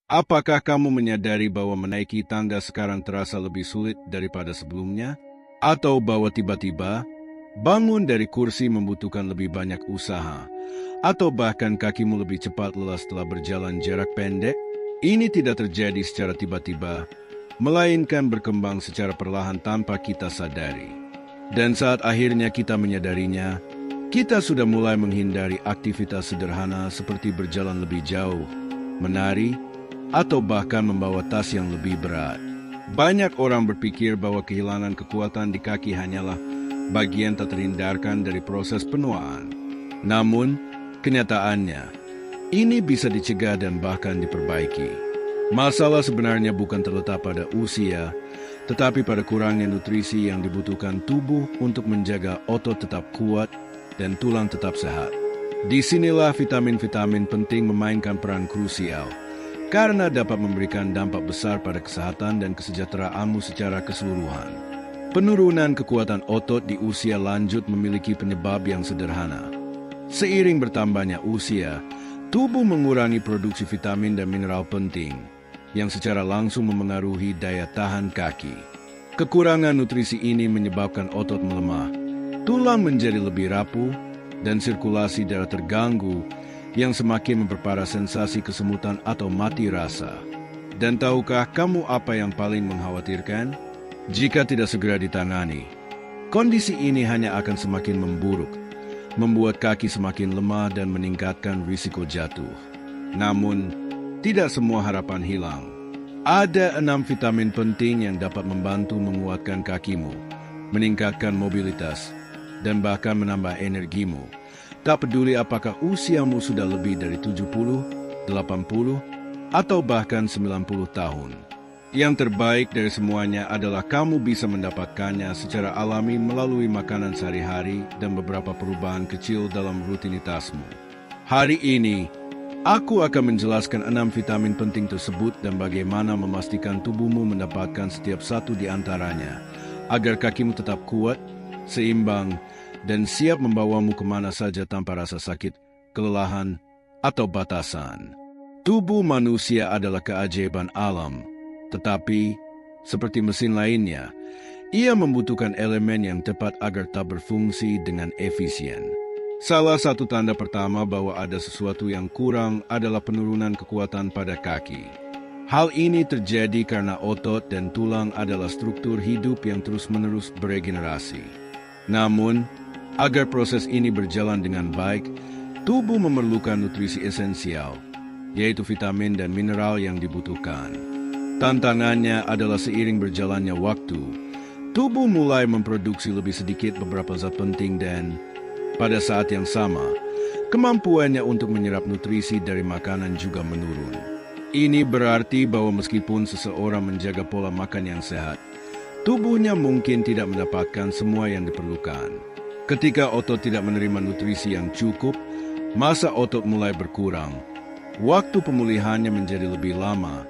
Apakah kamu menyadari bahwa menaiki tangga sekarang terasa lebih sulit daripada sebelumnya? Atau bahwa tiba-tiba bangun dari kursi membutuhkan lebih banyak usaha? Atau bahkan kakimu lebih cepat lelah setelah berjalan jarak pendek? Ini tidak terjadi secara tiba-tiba, melainkan berkembang secara perlahan tanpa kita sadari. Dan saat akhirnya kita menyadarinya, kita sudah mulai menghindari aktivitas sederhana seperti berjalan lebih jauh, menari, atau bahkan membawa tas yang lebih berat. Banyak orang berpikir bahwa kehilangan kekuatan di kaki hanyalah bagian tak terhindarkan dari proses penuaan. Namun, kenyataannya, ini bisa dicegah dan bahkan diperbaiki. Masalah sebenarnya bukan terletak pada usia, tetapi pada kurangnya nutrisi yang dibutuhkan tubuh untuk menjaga otot tetap kuat dan tulang tetap sehat. Disinilah vitamin-vitamin penting memainkan peran krusial, karena dapat memberikan dampak besar pada kesehatan dan kesejahteraanmu secara keseluruhan. Penurunan kekuatan otot di usia lanjut memiliki penyebab yang sederhana. Seiring bertambahnya usia, tubuh mengurangi produksi vitamin dan mineral penting, yang secara langsung memengaruhi daya tahan kaki. Kekurangan nutrisi ini menyebabkan otot melemah, tulang menjadi lebih rapuh, dan sirkulasi darah terganggu, yang semakin memperparah sensasi kesemutan atau mati rasa. Dan tahukah kamu apa yang paling mengkhawatirkan? Jika tidak segera ditangani, kondisi ini hanya akan semakin memburuk, membuat kaki semakin lemah dan meningkatkan risiko jatuh. Namun, tidak semua harapan hilang. Ada 6 vitamin penting yang dapat membantu menguatkan kakimu, meningkatkan mobilitas, dan bahkan menambah energimu. Tak peduli apakah usiamu sudah lebih dari 70, 80, atau bahkan 90 tahun. Yang terbaik dari semuanya adalah kamu bisa mendapatkannya secara alami melalui makanan sehari-hari dan beberapa perubahan kecil dalam rutinitasmu. Hari ini, aku akan menjelaskan 6 vitamin penting tersebut dan bagaimana memastikan tubuhmu mendapatkan setiap satu di antaranya, agar kakimu tetap kuat, seimbang, dan siap membawamu kemana saja tanpa rasa sakit, kelelahan, atau batasan. Tubuh manusia adalah keajaiban alam, tetapi, seperti mesin lainnya, ia membutuhkan elemen yang tepat agar tak berfungsi dengan efisien. Salah satu tanda pertama bahwa ada sesuatu yang kurang adalah penurunan kekuatan pada kaki. Hal ini terjadi karena otot dan tulang adalah struktur hidup yang terus-menerus beregenerasi. Namun, agar proses ini berjalan dengan baik, tubuh memerlukan nutrisi esensial, yaitu vitamin dan mineral yang dibutuhkan. Tantangannya adalah seiring berjalannya waktu, tubuh mulai memproduksi lebih sedikit beberapa zat penting dan, pada saat yang sama, kemampuannya untuk menyerap nutrisi dari makanan juga menurun. Ini berarti bahwa meskipun seseorang menjaga pola makan yang sehat, tubuhnya mungkin tidak mendapatkan semua yang diperlukan. Ketika otot tidak menerima nutrisi yang cukup, massa otot mulai berkurang. Waktu pemulihannya menjadi lebih lama,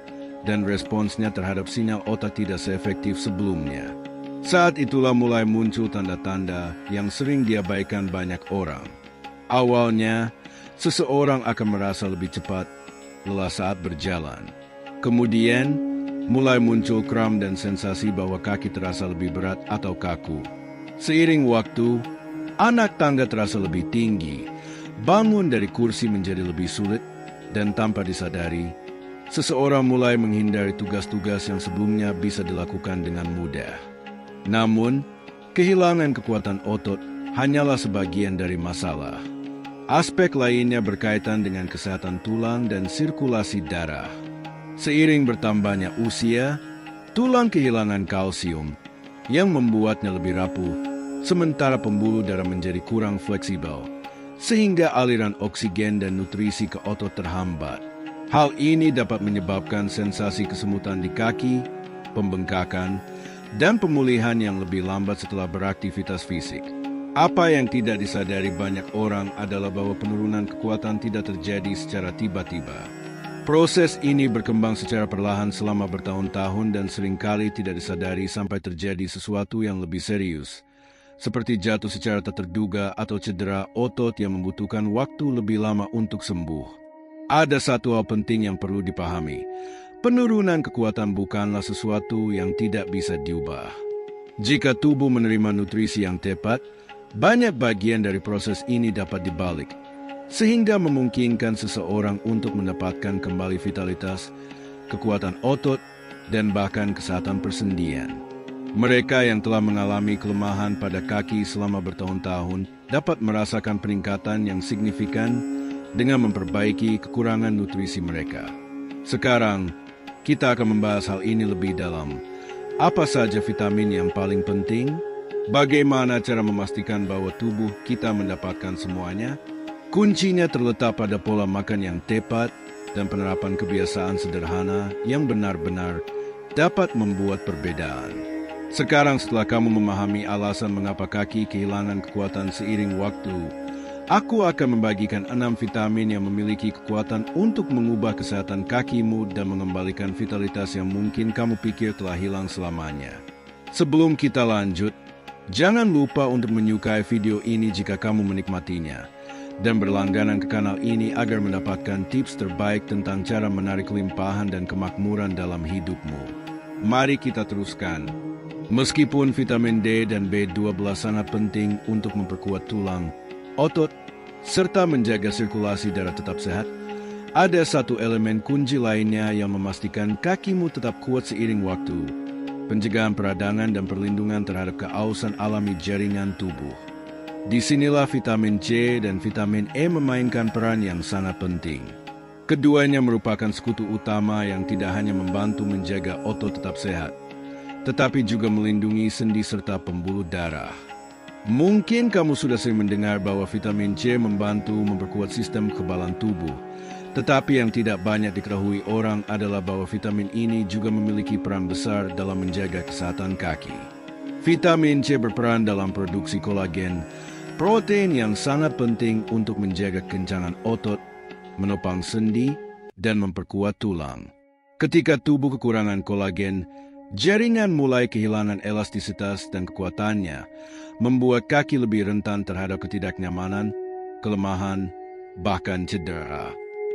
dan responsnya terhadap sinyal otak tidak seefektif sebelumnya. Saat itulah mulai muncul tanda-tanda yang sering diabaikan banyak orang. Awalnya, seseorang akan merasa lebih cepat lelah saat berjalan. Kemudian, mulai muncul kram dan sensasi bahwa kaki terasa lebih berat atau kaku. Seiring waktu, anak tangga terasa lebih tinggi, bangun dari kursi menjadi lebih sulit, dan tanpa disadari, seseorang mulai menghindari tugas-tugas yang sebelumnya bisa dilakukan dengan mudah. Namun, kehilangan kekuatan otot hanyalah sebagian dari masalah. Aspek lainnya berkaitan dengan kesehatan tulang dan sirkulasi darah. Seiring bertambahnya usia, tulang kehilangan kalsium, yang membuatnya lebih rapuh, sementara pembuluh darah menjadi kurang fleksibel, sehingga aliran oksigen dan nutrisi ke otot terhambat. Hal ini dapat menyebabkan sensasi kesemutan di kaki, pembengkakan, dan pemulihan yang lebih lambat setelah beraktivitas fisik. Apa yang tidak disadari banyak orang adalah bahwa penurunan kekuatan tidak terjadi secara tiba-tiba. Proses ini berkembang secara perlahan selama bertahun-tahun dan seringkali tidak disadari sampai terjadi sesuatu yang lebih serius, seperti jatuh secara tak terduga atau cedera otot yang membutuhkan waktu lebih lama untuk sembuh. Ada satu hal penting yang perlu dipahami. Penurunan kekuatan bukanlah sesuatu yang tidak bisa diubah. Jika tubuh menerima nutrisi yang tepat, banyak bagian dari proses ini dapat dibalik, sehingga memungkinkan seseorang untuk mendapatkan kembali vitalitas, kekuatan otot, dan bahkan kesehatan persendian. Mereka yang telah mengalami kelemahan pada kaki selama bertahun-tahun dapat merasakan peningkatan yang signifikan dengan memperbaiki kekurangan nutrisi mereka. Sekarang, kita akan membahas hal ini lebih dalam. Apa saja vitamin yang paling penting? Bagaimana cara memastikan bahwa tubuh kita mendapatkan semuanya? Kuncinya terletak pada pola makan yang tepat dan penerapan kebiasaan sederhana yang benar-benar dapat membuat perbedaan. Sekarang setelah kamu memahami alasan mengapa kaki kehilangan kekuatan seiring waktu, aku akan membagikan 6 vitamin yang memiliki kekuatan untuk mengubah kesehatan kakimu dan mengembalikan vitalitas yang mungkin kamu pikir telah hilang selamanya. Sebelum kita lanjut, jangan lupa untuk menyukai video ini jika kamu menikmatinya, dan berlangganan ke kanal ini agar mendapatkan tips terbaik tentang cara menarik limpahan dan kemakmuran dalam hidupmu. Mari kita teruskan. Meskipun vitamin D dan B12 sangat penting untuk memperkuat tulang, otot, serta menjaga sirkulasi darah tetap sehat, ada satu elemen kunci lainnya yang memastikan kakimu tetap kuat seiring waktu: pencegahan peradangan dan perlindungan terhadap keausan alami jaringan tubuh. Disinilah vitamin C dan vitamin E memainkan peran yang sangat penting. Keduanya merupakan sekutu utama yang tidak hanya membantu menjaga otot tetap sehat, tetapi juga melindungi sendi serta pembuluh darah. Mungkin kamu sudah sering mendengar bahwa vitamin C membantu memperkuat sistem kekebalan tubuh, tetapi yang tidak banyak diketahui orang adalah bahwa vitamin ini juga memiliki peran besar dalam menjaga kesehatan kaki. Vitamin C berperan dalam produksi kolagen, protein yang sangat penting untuk menjaga kencangan otot, menopang sendi, dan memperkuat tulang. Ketika tubuh kekurangan kolagen, jaringan mulai kehilangan elastisitas dan kekuatannya, membuat kaki lebih rentan terhadap ketidaknyamanan, kelemahan, bahkan cedera.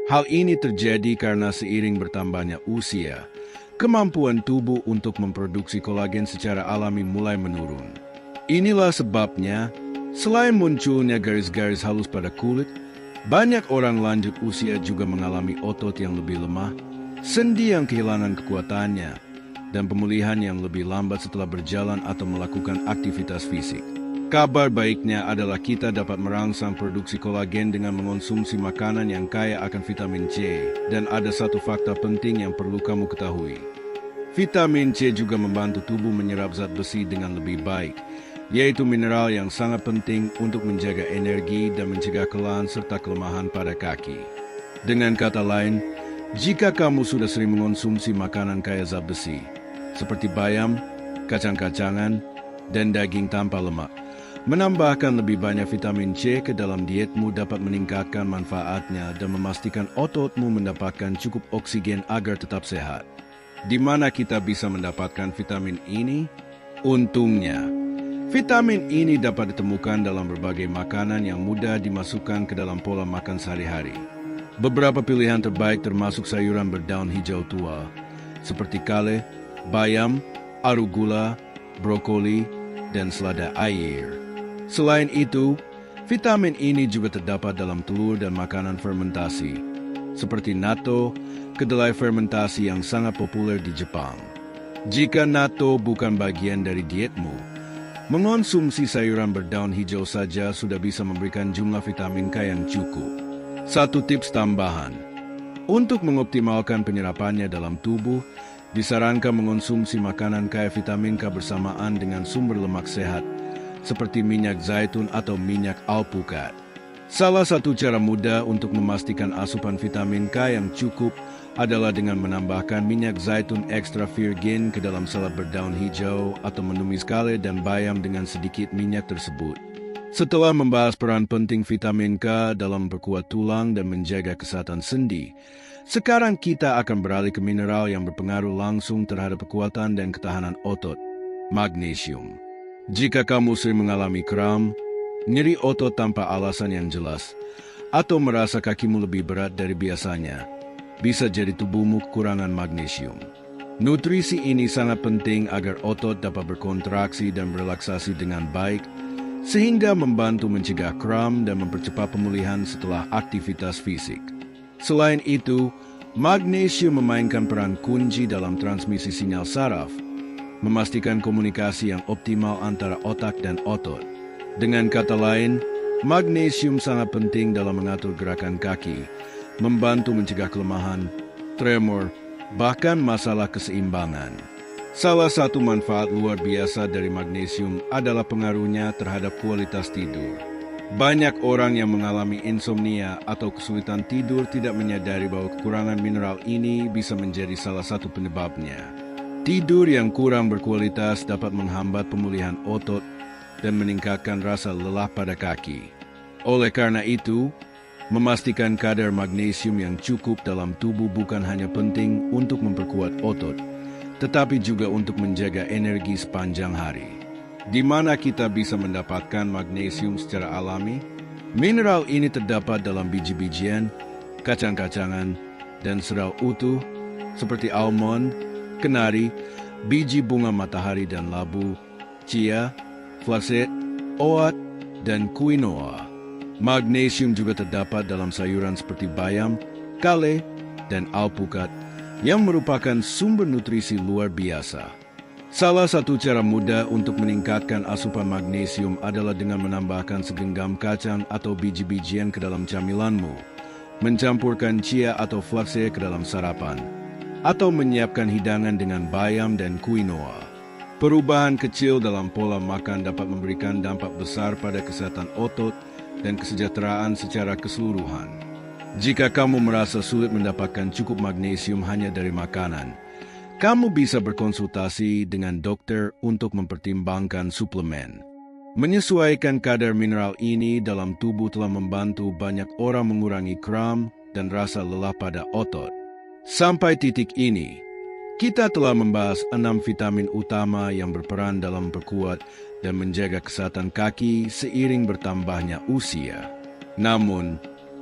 Hal ini terjadi karena seiring bertambahnya usia, kemampuan tubuh untuk memproduksi kolagen secara alami mulai menurun. Inilah sebabnya, selain munculnya garis-garis halus pada kulit, banyak orang lanjut usia juga mengalami otot yang lebih lemah, sendi yang kehilangan kekuatannya, dan pemulihan yang lebih lambat setelah berjalan atau melakukan aktivitas fisik. Kabar baiknya adalah kita dapat merangsang produksi kolagen dengan mengonsumsi makanan yang kaya akan vitamin C, dan ada satu fakta penting yang perlu kamu ketahui. Vitamin C juga membantu tubuh menyerap zat besi dengan lebih baik, yaitu mineral yang sangat penting untuk menjaga energi dan mencegah kelelahan serta kelemahan pada kaki. Dengan kata lain, jika kamu sudah sering mengonsumsi makanan kaya zat besi, seperti bayam, kacang-kacangan, dan daging tanpa lemak, menambahkan lebih banyak vitamin C ke dalam dietmu dapat meningkatkan manfaatnya dan memastikan ototmu mendapatkan cukup oksigen agar tetap sehat. Di mana kita bisa mendapatkan vitamin ini? Untungnya, vitamin ini dapat ditemukan dalam berbagai makanan yang mudah dimasukkan ke dalam pola makan sehari-hari. Beberapa pilihan terbaik termasuk sayuran berdaun hijau tua, seperti kale, bayam, arugula, brokoli, dan selada air. Selain itu, vitamin ini juga terdapat dalam telur dan makanan fermentasi, seperti natto, kedelai fermentasi yang sangat populer di Jepang. Jika natto bukan bagian dari dietmu, mengonsumsi sayuran berdaun hijau saja sudah bisa memberikan jumlah vitamin K yang cukup. Satu tips tambahan, untuk mengoptimalkan penyerapannya dalam tubuh, disarankan mengonsumsi makanan kaya vitamin K bersamaan dengan sumber lemak sehat, seperti minyak zaitun atau minyak alpukat. Salah satu cara mudah untuk memastikan asupan vitamin K yang cukup adalah dengan menambahkan minyak zaitun ekstra virgin ke dalam salad berdaun hijau atau menumis kale dan bayam dengan sedikit minyak tersebut. Setelah membahas peran penting vitamin K dalam memperkuat tulang dan menjaga kesehatan sendi, sekarang kita akan beralih ke mineral yang berpengaruh langsung terhadap kekuatan dan ketahanan otot, magnesium. Jika kamu sering mengalami kram, nyeri otot tanpa alasan yang jelas, atau merasa kakimu lebih berat dari biasanya, bisa jadi tubuhmu kekurangan magnesium. Nutrisi ini sangat penting agar otot dapat berkontraksi dan berelaksasi dengan baik, sehingga membantu mencegah kram dan mempercepat pemulihan setelah aktivitas fisik. Selain itu, magnesium memainkan peran kunci dalam transmisi sinyal saraf, memastikan komunikasi yang optimal antara otak dan otot. Dengan kata lain, magnesium sangat penting dalam mengatur gerakan kaki, membantu mencegah kelemahan, tremor, bahkan masalah keseimbangan. Salah satu manfaat luar biasa dari magnesium adalah pengaruhnya terhadap kualitas tidur. Banyak orang yang mengalami insomnia atau kesulitan tidur tidak menyadari bahwa kekurangan mineral ini bisa menjadi salah satu penyebabnya. Tidur yang kurang berkualitas dapat menghambat pemulihan otot dan meningkatkan rasa lelah pada kaki. Oleh karena itu, memastikan kadar magnesium yang cukup dalam tubuh bukan hanya penting untuk memperkuat otot, tetapi juga untuk menjaga energi sepanjang hari. Di mana kita bisa mendapatkan magnesium secara alami? Mineral ini terdapat dalam biji-bijian, kacang-kacangan, dan serai utuh seperti almond, kenari, biji bunga matahari dan labu, chia, flaxseed, oat, dan quinoa. Magnesium juga terdapat dalam sayuran seperti bayam, kale, dan alpukat yang merupakan sumber nutrisi luar biasa. Salah satu cara mudah untuk meningkatkan asupan magnesium adalah dengan menambahkan segenggam kacang atau biji-bijian ke dalam camilanmu, mencampurkan chia atau flaxseed ke dalam sarapan, atau menyiapkan hidangan dengan bayam dan quinoa. Perubahan kecil dalam pola makan dapat memberikan dampak besar pada kesehatan otot dan kesejahteraan secara keseluruhan. Jika kamu merasa sulit mendapatkan cukup magnesium hanya dari makanan, kamu bisa berkonsultasi dengan dokter untuk mempertimbangkan suplemen. Menyesuaikan kadar mineral ini dalam tubuh telah membantu banyak orang mengurangi kram dan rasa lelah pada otot. Sampai titik ini, kita telah membahas 6 vitamin utama yang berperan dalam memperkuat dan menjaga kesehatan kaki seiring bertambahnya usia. Namun,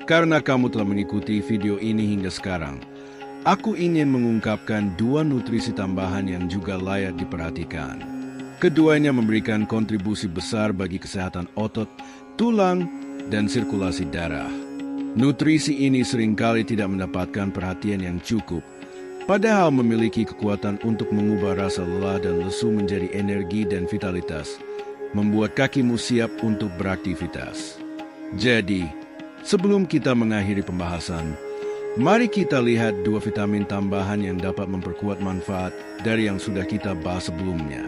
karena kamu telah mengikuti video ini hingga sekarang, aku ingin mengungkapkan 2 nutrisi tambahan yang juga layak diperhatikan. Keduanya memberikan kontribusi besar bagi kesehatan otot, tulang, dan sirkulasi darah. Nutrisi ini seringkali tidak mendapatkan perhatian yang cukup, padahal memiliki kekuatan untuk mengubah rasa lelah dan lesu menjadi energi dan vitalitas, membuat kakimu siap untuk beraktivitas. Jadi, sebelum kita mengakhiri pembahasan, mari kita lihat 2 vitamin tambahan yang dapat memperkuat manfaat dari yang sudah kita bahas sebelumnya.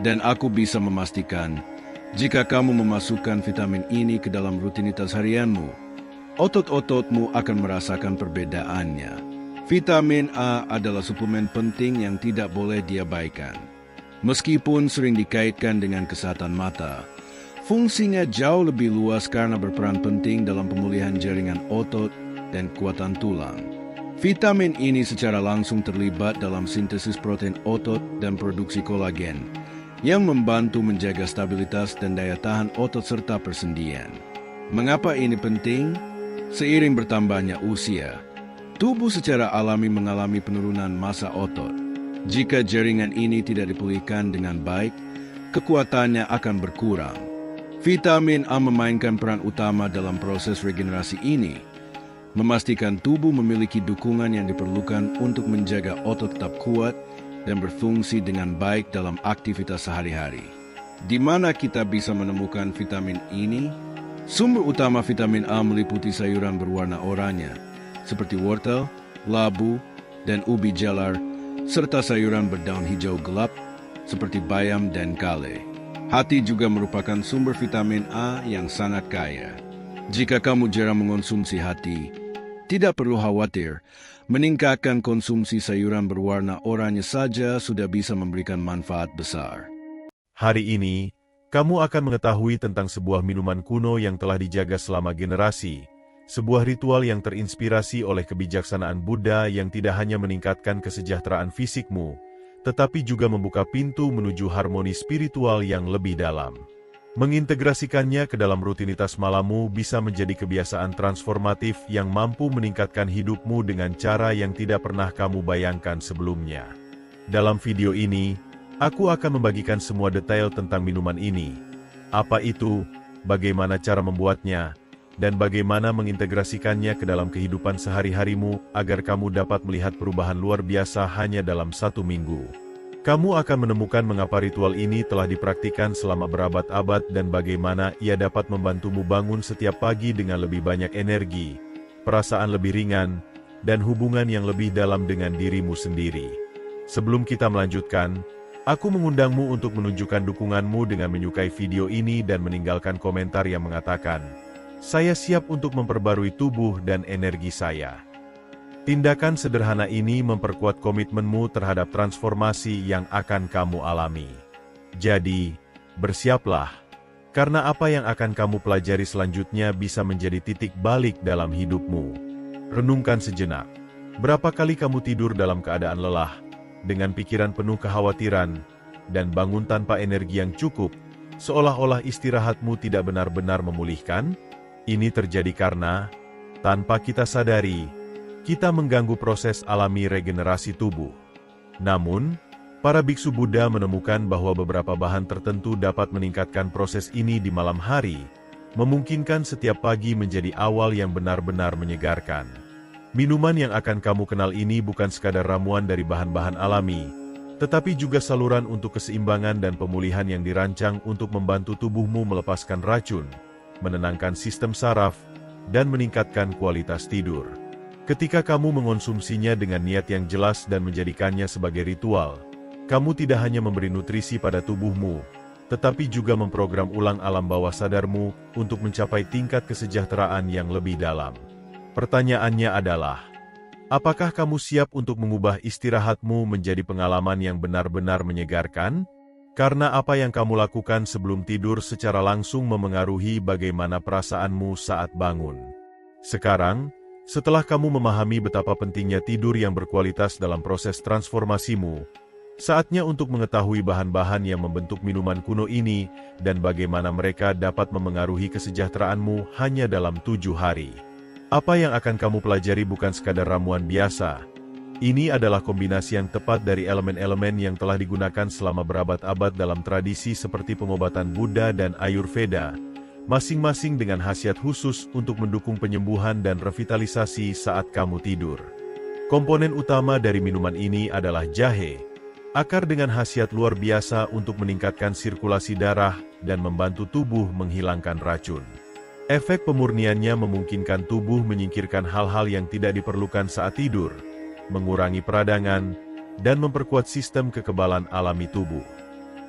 Dan aku bisa memastikan, jika kamu memasukkan vitamin ini ke dalam rutinitas harianmu, otot-ototmu akan merasakan perbedaannya. Vitamin A adalah suplemen penting yang tidak boleh diabaikan. Meskipun sering dikaitkan dengan kesehatan mata, fungsinya jauh lebih luas karena berperan penting dalam pemulihan jaringan otot dan kekuatan tulang. Vitamin ini secara langsung terlibat dalam sintesis protein otot dan produksi kolagen, yang membantu menjaga stabilitas dan daya tahan otot serta persendian. Mengapa ini penting? Seiring bertambahnya usia, tubuh secara alami mengalami penurunan massa otot. Jika jaringan ini tidak dipulihkan dengan baik, kekuatannya akan berkurang. Vitamin A memainkan peran utama dalam proses regenerasi ini, memastikan tubuh memiliki dukungan yang diperlukan untuk menjaga otot tetap kuat dan berfungsi dengan baik dalam aktivitas sehari-hari. Di mana kita bisa menemukan vitamin ini? Sumber utama vitamin A meliputi sayuran berwarna oranye, seperti wortel, labu, dan ubi jalar, serta sayuran berdaun hijau gelap, seperti bayam dan kale. Hati juga merupakan sumber vitamin A yang sangat kaya. Jika kamu jarang mengonsumsi hati, tidak perlu khawatir, meningkatkan konsumsi sayuran berwarna oranye saja sudah bisa memberikan manfaat besar. Hari ini, kamu akan mengetahui tentang sebuah minuman kuno yang telah dijaga selama generasi, sebuah ritual yang terinspirasi oleh kebijaksanaan Buddha yang tidak hanya meningkatkan kesejahteraan fisikmu, tetapi juga membuka pintu menuju harmoni spiritual yang lebih dalam. Mengintegrasikannya ke dalam rutinitas malammu bisa menjadi kebiasaan transformatif yang mampu meningkatkan hidupmu dengan cara yang tidak pernah kamu bayangkan sebelumnya. Dalam video ini, aku akan membagikan semua detail tentang minuman ini. Apa itu, bagaimana cara membuatnya, dan bagaimana mengintegrasikannya ke dalam kehidupan sehari-harimu agar kamu dapat melihat perubahan luar biasa hanya dalam 1 minggu. Kamu akan menemukan mengapa ritual ini telah dipraktikkan selama berabad-abad dan bagaimana ia dapat membantumu bangun setiap pagi dengan lebih banyak energi, perasaan lebih ringan, dan hubungan yang lebih dalam dengan dirimu sendiri. Sebelum kita melanjutkan, aku mengundangmu untuk menunjukkan dukunganmu dengan menyukai video ini dan meninggalkan komentar yang mengatakan, "Saya siap untuk memperbarui tubuh dan energi saya." Tindakan sederhana ini memperkuat komitmenmu terhadap transformasi yang akan kamu alami. Jadi, bersiaplah, karena apa yang akan kamu pelajari selanjutnya bisa menjadi titik balik dalam hidupmu. Renungkan sejenak. Berapa kali kamu tidur dalam keadaan lelah, dengan pikiran penuh kekhawatiran, dan bangun tanpa energi yang cukup, seolah-olah istirahatmu tidak benar-benar memulihkan? Ini terjadi karena, tanpa kita sadari, kita mengganggu proses alami regenerasi tubuh. Namun, para biksu Buddha menemukan bahwa beberapa bahan tertentu dapat meningkatkan proses ini di malam hari, memungkinkan setiap pagi menjadi awal yang benar-benar menyegarkan. Minuman yang akan kamu kenal ini bukan sekadar ramuan dari bahan-bahan alami, tetapi juga saluran untuk keseimbangan dan pemulihan yang dirancang untuk membantu tubuhmu melepaskan racun, menenangkan sistem saraf, dan meningkatkan kualitas tidur. Ketika kamu mengonsumsinya dengan niat yang jelas dan menjadikannya sebagai ritual, kamu tidak hanya memberi nutrisi pada tubuhmu, tetapi juga memprogram ulang alam bawah sadarmu untuk mencapai tingkat kesejahteraan yang lebih dalam. Pertanyaannya adalah, apakah kamu siap untuk mengubah istirahatmu menjadi pengalaman yang benar-benar menyegarkan? Karena apa yang kamu lakukan sebelum tidur secara langsung memengaruhi bagaimana perasaanmu saat bangun. Sekarang, setelah kamu memahami betapa pentingnya tidur yang berkualitas dalam proses transformasimu, saatnya untuk mengetahui bahan-bahan yang membentuk minuman kuno ini dan bagaimana mereka dapat memengaruhi kesejahteraanmu hanya dalam 7 hari. Apa yang akan kamu pelajari bukan sekadar ramuan biasa. Ini adalah kombinasi yang tepat dari elemen-elemen yang telah digunakan selama berabad-abad dalam tradisi seperti pengobatan Buddha dan Ayurveda, masing-masing dengan khasiat khusus untuk mendukung penyembuhan dan revitalisasi saat kamu tidur. Komponen utama dari minuman ini adalah jahe, akar dengan khasiat luar biasa untuk meningkatkan sirkulasi darah dan membantu tubuh menghilangkan racun. Efek pemurniannya memungkinkan tubuh menyingkirkan hal-hal yang tidak diperlukan saat tidur, mengurangi peradangan, dan memperkuat sistem kekebalan alami tubuh.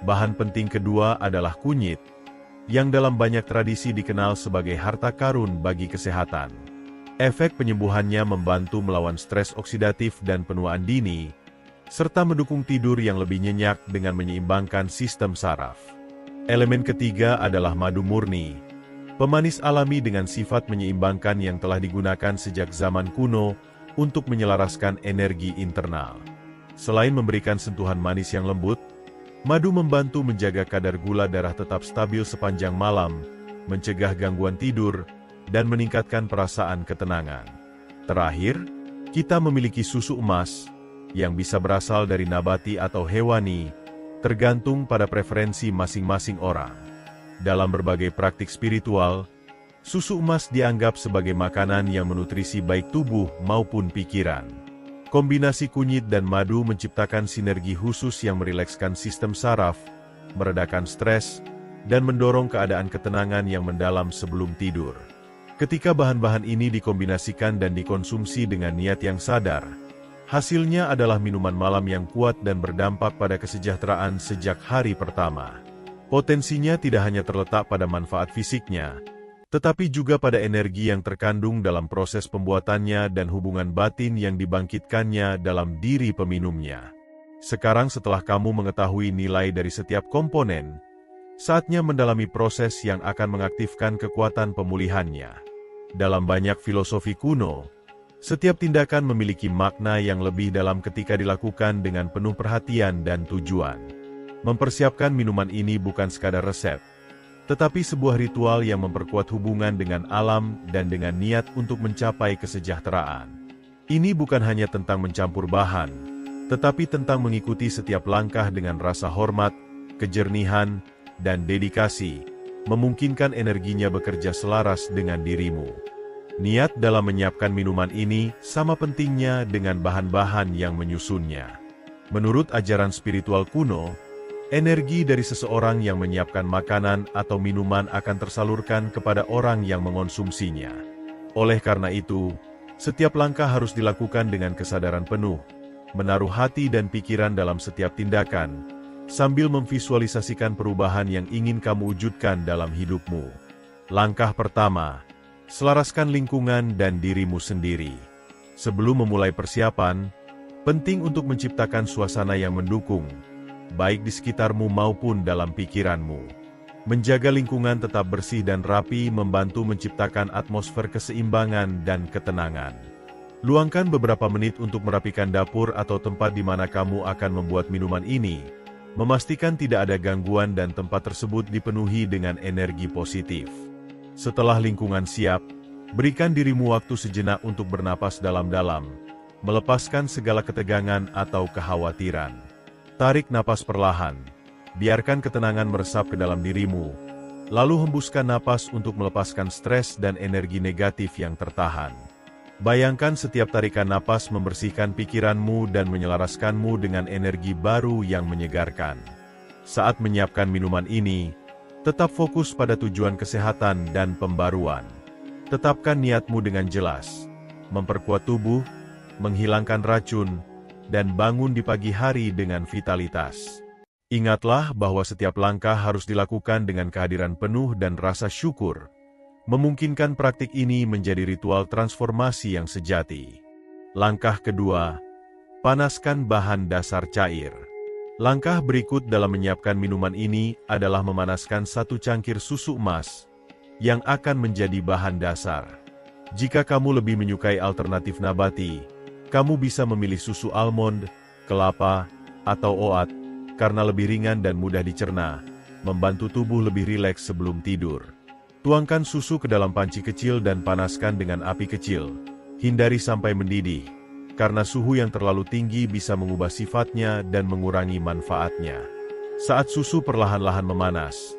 Bahan penting kedua adalah kunyit, yang dalam banyak tradisi dikenal sebagai harta karun bagi kesehatan. Efek penyembuhannya membantu melawan stres oksidatif dan penuaan dini, serta mendukung tidur yang lebih nyenyak dengan menyeimbangkan sistem saraf. Elemen ketiga adalah madu murni, pemanis alami dengan sifat menyeimbangkan yang telah digunakan sejak zaman kuno untuk menyelaraskan energi internal. Selain memberikan sentuhan manis yang lembut, madu membantu menjaga kadar gula darah tetap stabil sepanjang malam, mencegah gangguan tidur, dan meningkatkan perasaan ketenangan. Terakhir, kita memiliki susu emas, yang bisa berasal dari nabati atau hewani, tergantung pada preferensi masing-masing orang. Dalam berbagai praktik spiritual, susu emas dianggap sebagai makanan yang menutrisi baik tubuh maupun pikiran. Kombinasi kunyit dan madu menciptakan sinergi khusus yang merilekskan sistem saraf, meredakan stres, dan mendorong keadaan ketenangan yang mendalam sebelum tidur. Ketika bahan-bahan ini dikombinasikan dan dikonsumsi dengan niat yang sadar, hasilnya adalah minuman malam yang kuat dan berdampak pada kesejahteraan sejak hari pertama. Potensinya tidak hanya terletak pada manfaat fisiknya, tetapi juga pada energi yang terkandung dalam proses pembuatannya dan hubungan batin yang dibangkitkannya dalam diri peminumnya. Sekarang setelah kamu mengetahui nilai dari setiap komponen, saatnya mendalami proses yang akan mengaktifkan kekuatan pemulihannya. Dalam banyak filosofi kuno, setiap tindakan memiliki makna yang lebih dalam ketika dilakukan dengan penuh perhatian dan tujuan. Mempersiapkan minuman ini bukan sekadar resep, tetapi sebuah ritual yang memperkuat hubungan dengan alam dan dengan niat untuk mencapai kesejahteraan. Ini bukan hanya tentang mencampur bahan, tetapi tentang mengikuti setiap langkah dengan rasa hormat, kejernihan, dan dedikasi, memungkinkan energinya bekerja selaras dengan dirimu. Niat dalam menyiapkan minuman ini sama pentingnya dengan bahan-bahan yang menyusunnya. Menurut ajaran spiritual kuno, energi dari seseorang yang menyiapkan makanan atau minuman akan tersalurkan kepada orang yang mengonsumsinya. Oleh karena itu, setiap langkah harus dilakukan dengan kesadaran penuh, menaruh hati dan pikiran dalam setiap tindakan, sambil memvisualisasikan perubahan yang ingin kamu wujudkan dalam hidupmu. Langkah pertama, selaraskan lingkungan dan dirimu sendiri. Sebelum memulai persiapan, penting untuk menciptakan suasana yang mendukung, baik di sekitarmu maupun dalam pikiranmu. Menjaga lingkungan tetap bersih dan rapi membantu menciptakan atmosfer keseimbangan dan ketenangan. Luangkan beberapa menit untuk merapikan dapur atau tempat di mana kamu akan membuat minuman ini, memastikan tidak ada gangguan dan tempat tersebut dipenuhi dengan energi positif. Setelah lingkungan siap, berikan dirimu waktu sejenak untuk bernapas dalam-dalam, melepaskan segala ketegangan atau kekhawatiran. Tarik napas perlahan, biarkan ketenangan meresap ke dalam dirimu, lalu hembuskan napas untuk melepaskan stres dan energi negatif yang tertahan. Bayangkan setiap tarikan napas membersihkan pikiranmu dan menyelaraskanmu dengan energi baru yang menyegarkan. Saat menyiapkan minuman ini, tetap fokus pada tujuan kesehatan dan pembaruan. Tetapkan niatmu dengan jelas, memperkuat tubuh, menghilangkan racun, dan bangun di pagi hari dengan vitalitas. Ingatlah bahwa setiap langkah harus dilakukan dengan kehadiran penuh dan rasa syukur, memungkinkan praktik ini menjadi ritual transformasi yang sejati. Langkah kedua, panaskan bahan dasar cair. Langkah berikut dalam menyiapkan minuman ini adalah memanaskan 1 cangkir susu emas, yang akan menjadi bahan dasar. Jika kamu lebih menyukai alternatif nabati, kamu bisa memilih susu almond, kelapa, atau oat, karena lebih ringan dan mudah dicerna, membantu tubuh lebih rileks sebelum tidur. Tuangkan susu ke dalam panci kecil dan panaskan dengan api kecil. Hindari sampai mendidih, karena suhu yang terlalu tinggi bisa mengubah sifatnya dan mengurangi manfaatnya. Saat susu perlahan-lahan memanas,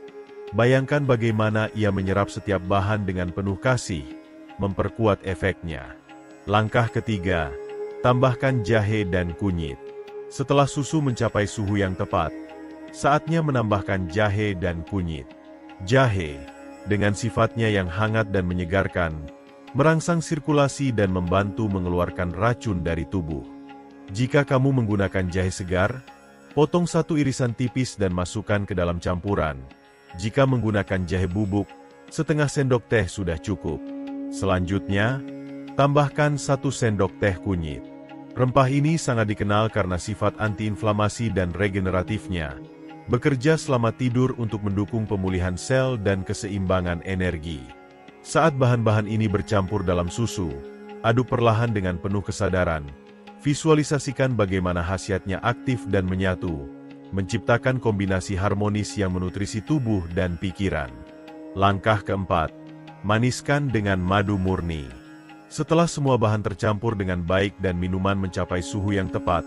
bayangkan bagaimana ia menyerap setiap bahan dengan penuh kasih, memperkuat efeknya. Langkah ketiga, tambahkan jahe dan kunyit. Setelah susu mencapai suhu yang tepat, saatnya menambahkan jahe dan kunyit. Jahe, dengan sifatnya yang hangat dan menyegarkan, merangsang sirkulasi dan membantu mengeluarkan racun dari tubuh. Jika kamu menggunakan jahe segar, potong 1 irisan tipis dan masukkan ke dalam campuran. Jika menggunakan jahe bubuk, setengah sendok teh sudah cukup. Selanjutnya, tambahkan 1 sendok teh kunyit. Rempah ini sangat dikenal karena sifat antiinflamasi dan regeneratifnya, bekerja selama tidur untuk mendukung pemulihan sel dan keseimbangan energi. Saat bahan-bahan ini bercampur dalam susu, aduk perlahan dengan penuh kesadaran. Visualisasikan bagaimana khasiatnya aktif dan menyatu, menciptakan kombinasi harmonis yang menutrisi tubuh dan pikiran. Langkah keempat, maniskan dengan madu murni. Setelah semua bahan tercampur dengan baik dan minuman mencapai suhu yang tepat,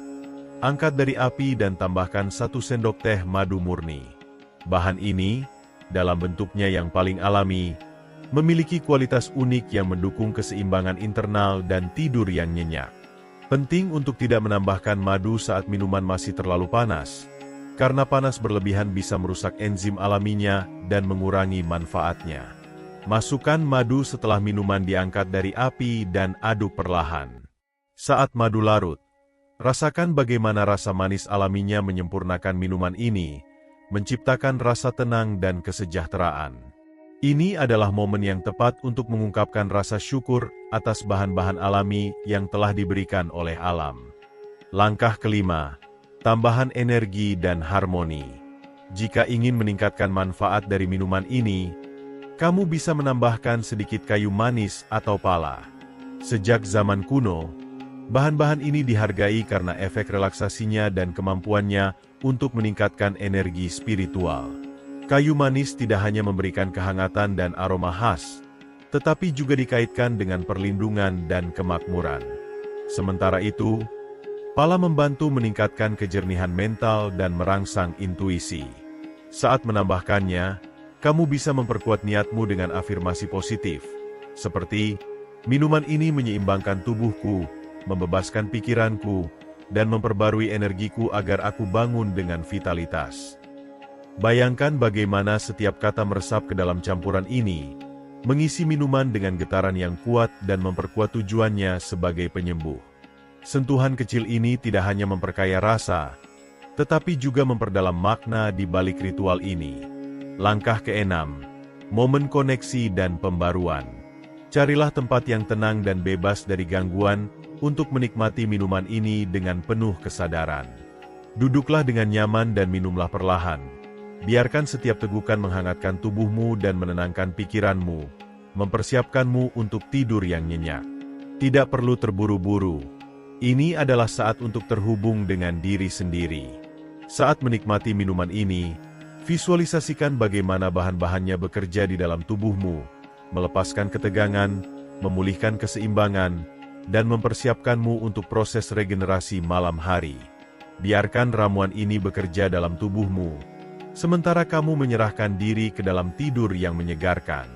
angkat dari api dan tambahkan 1 sendok teh madu murni. Bahan ini, dalam bentuknya yang paling alami, memiliki kualitas unik yang mendukung keseimbangan internal dan tidur yang nyenyak. Penting untuk tidak menambahkan madu saat minuman masih terlalu panas, karena panas berlebihan bisa merusak enzim alaminya dan mengurangi manfaatnya. Masukkan madu setelah minuman diangkat dari api dan aduk perlahan. Saat madu larut, rasakan bagaimana rasa manis alaminya menyempurnakan minuman ini, menciptakan rasa tenang dan kesejahteraan. Ini adalah momen yang tepat untuk mengungkapkan rasa syukur atas bahan-bahan alami yang telah diberikan oleh alam. Langkah kelima, tambahan energi dan harmoni. Jika ingin meningkatkan manfaat dari minuman ini, kamu bisa menambahkan sedikit kayu manis atau pala. Sejak zaman kuno, bahan-bahan ini dihargai karena efek relaksasinya dan kemampuannya untuk meningkatkan energi spiritual. Kayu manis tidak hanya memberikan kehangatan dan aroma khas, tetapi juga dikaitkan dengan perlindungan dan kemakmuran. Sementara itu, pala membantu meningkatkan kejernihan mental dan merangsang intuisi. Saat menambahkannya, kamu bisa memperkuat niatmu dengan afirmasi positif, seperti, minuman ini menyeimbangkan tubuhku, membebaskan pikiranku, dan memperbarui energiku agar aku bangun dengan vitalitas. Bayangkan bagaimana setiap kata meresap ke dalam campuran ini, mengisi minuman dengan getaran yang kuat dan memperkuat tujuannya sebagai penyembuh. Sentuhan kecil ini tidak hanya memperkaya rasa, tetapi juga memperdalam makna di balik ritual ini. Langkah ke-6, momen koneksi dan pembaruan. Carilah tempat yang tenang dan bebas dari gangguan untuk menikmati minuman ini dengan penuh kesadaran. Duduklah dengan nyaman dan minumlah perlahan. Biarkan setiap tegukan menghangatkan tubuhmu dan menenangkan pikiranmu, mempersiapkanmu untuk tidur yang nyenyak. Tidak perlu terburu-buru. Ini adalah saat untuk terhubung dengan diri sendiri. Saat menikmati minuman ini, visualisasikan bagaimana bahan-bahannya bekerja di dalam tubuhmu, melepaskan ketegangan, memulihkan keseimbangan, dan mempersiapkanmu untuk proses regenerasi malam hari. Biarkan ramuan ini bekerja dalam tubuhmu, sementara kamu menyerahkan diri ke dalam tidur yang menyegarkan.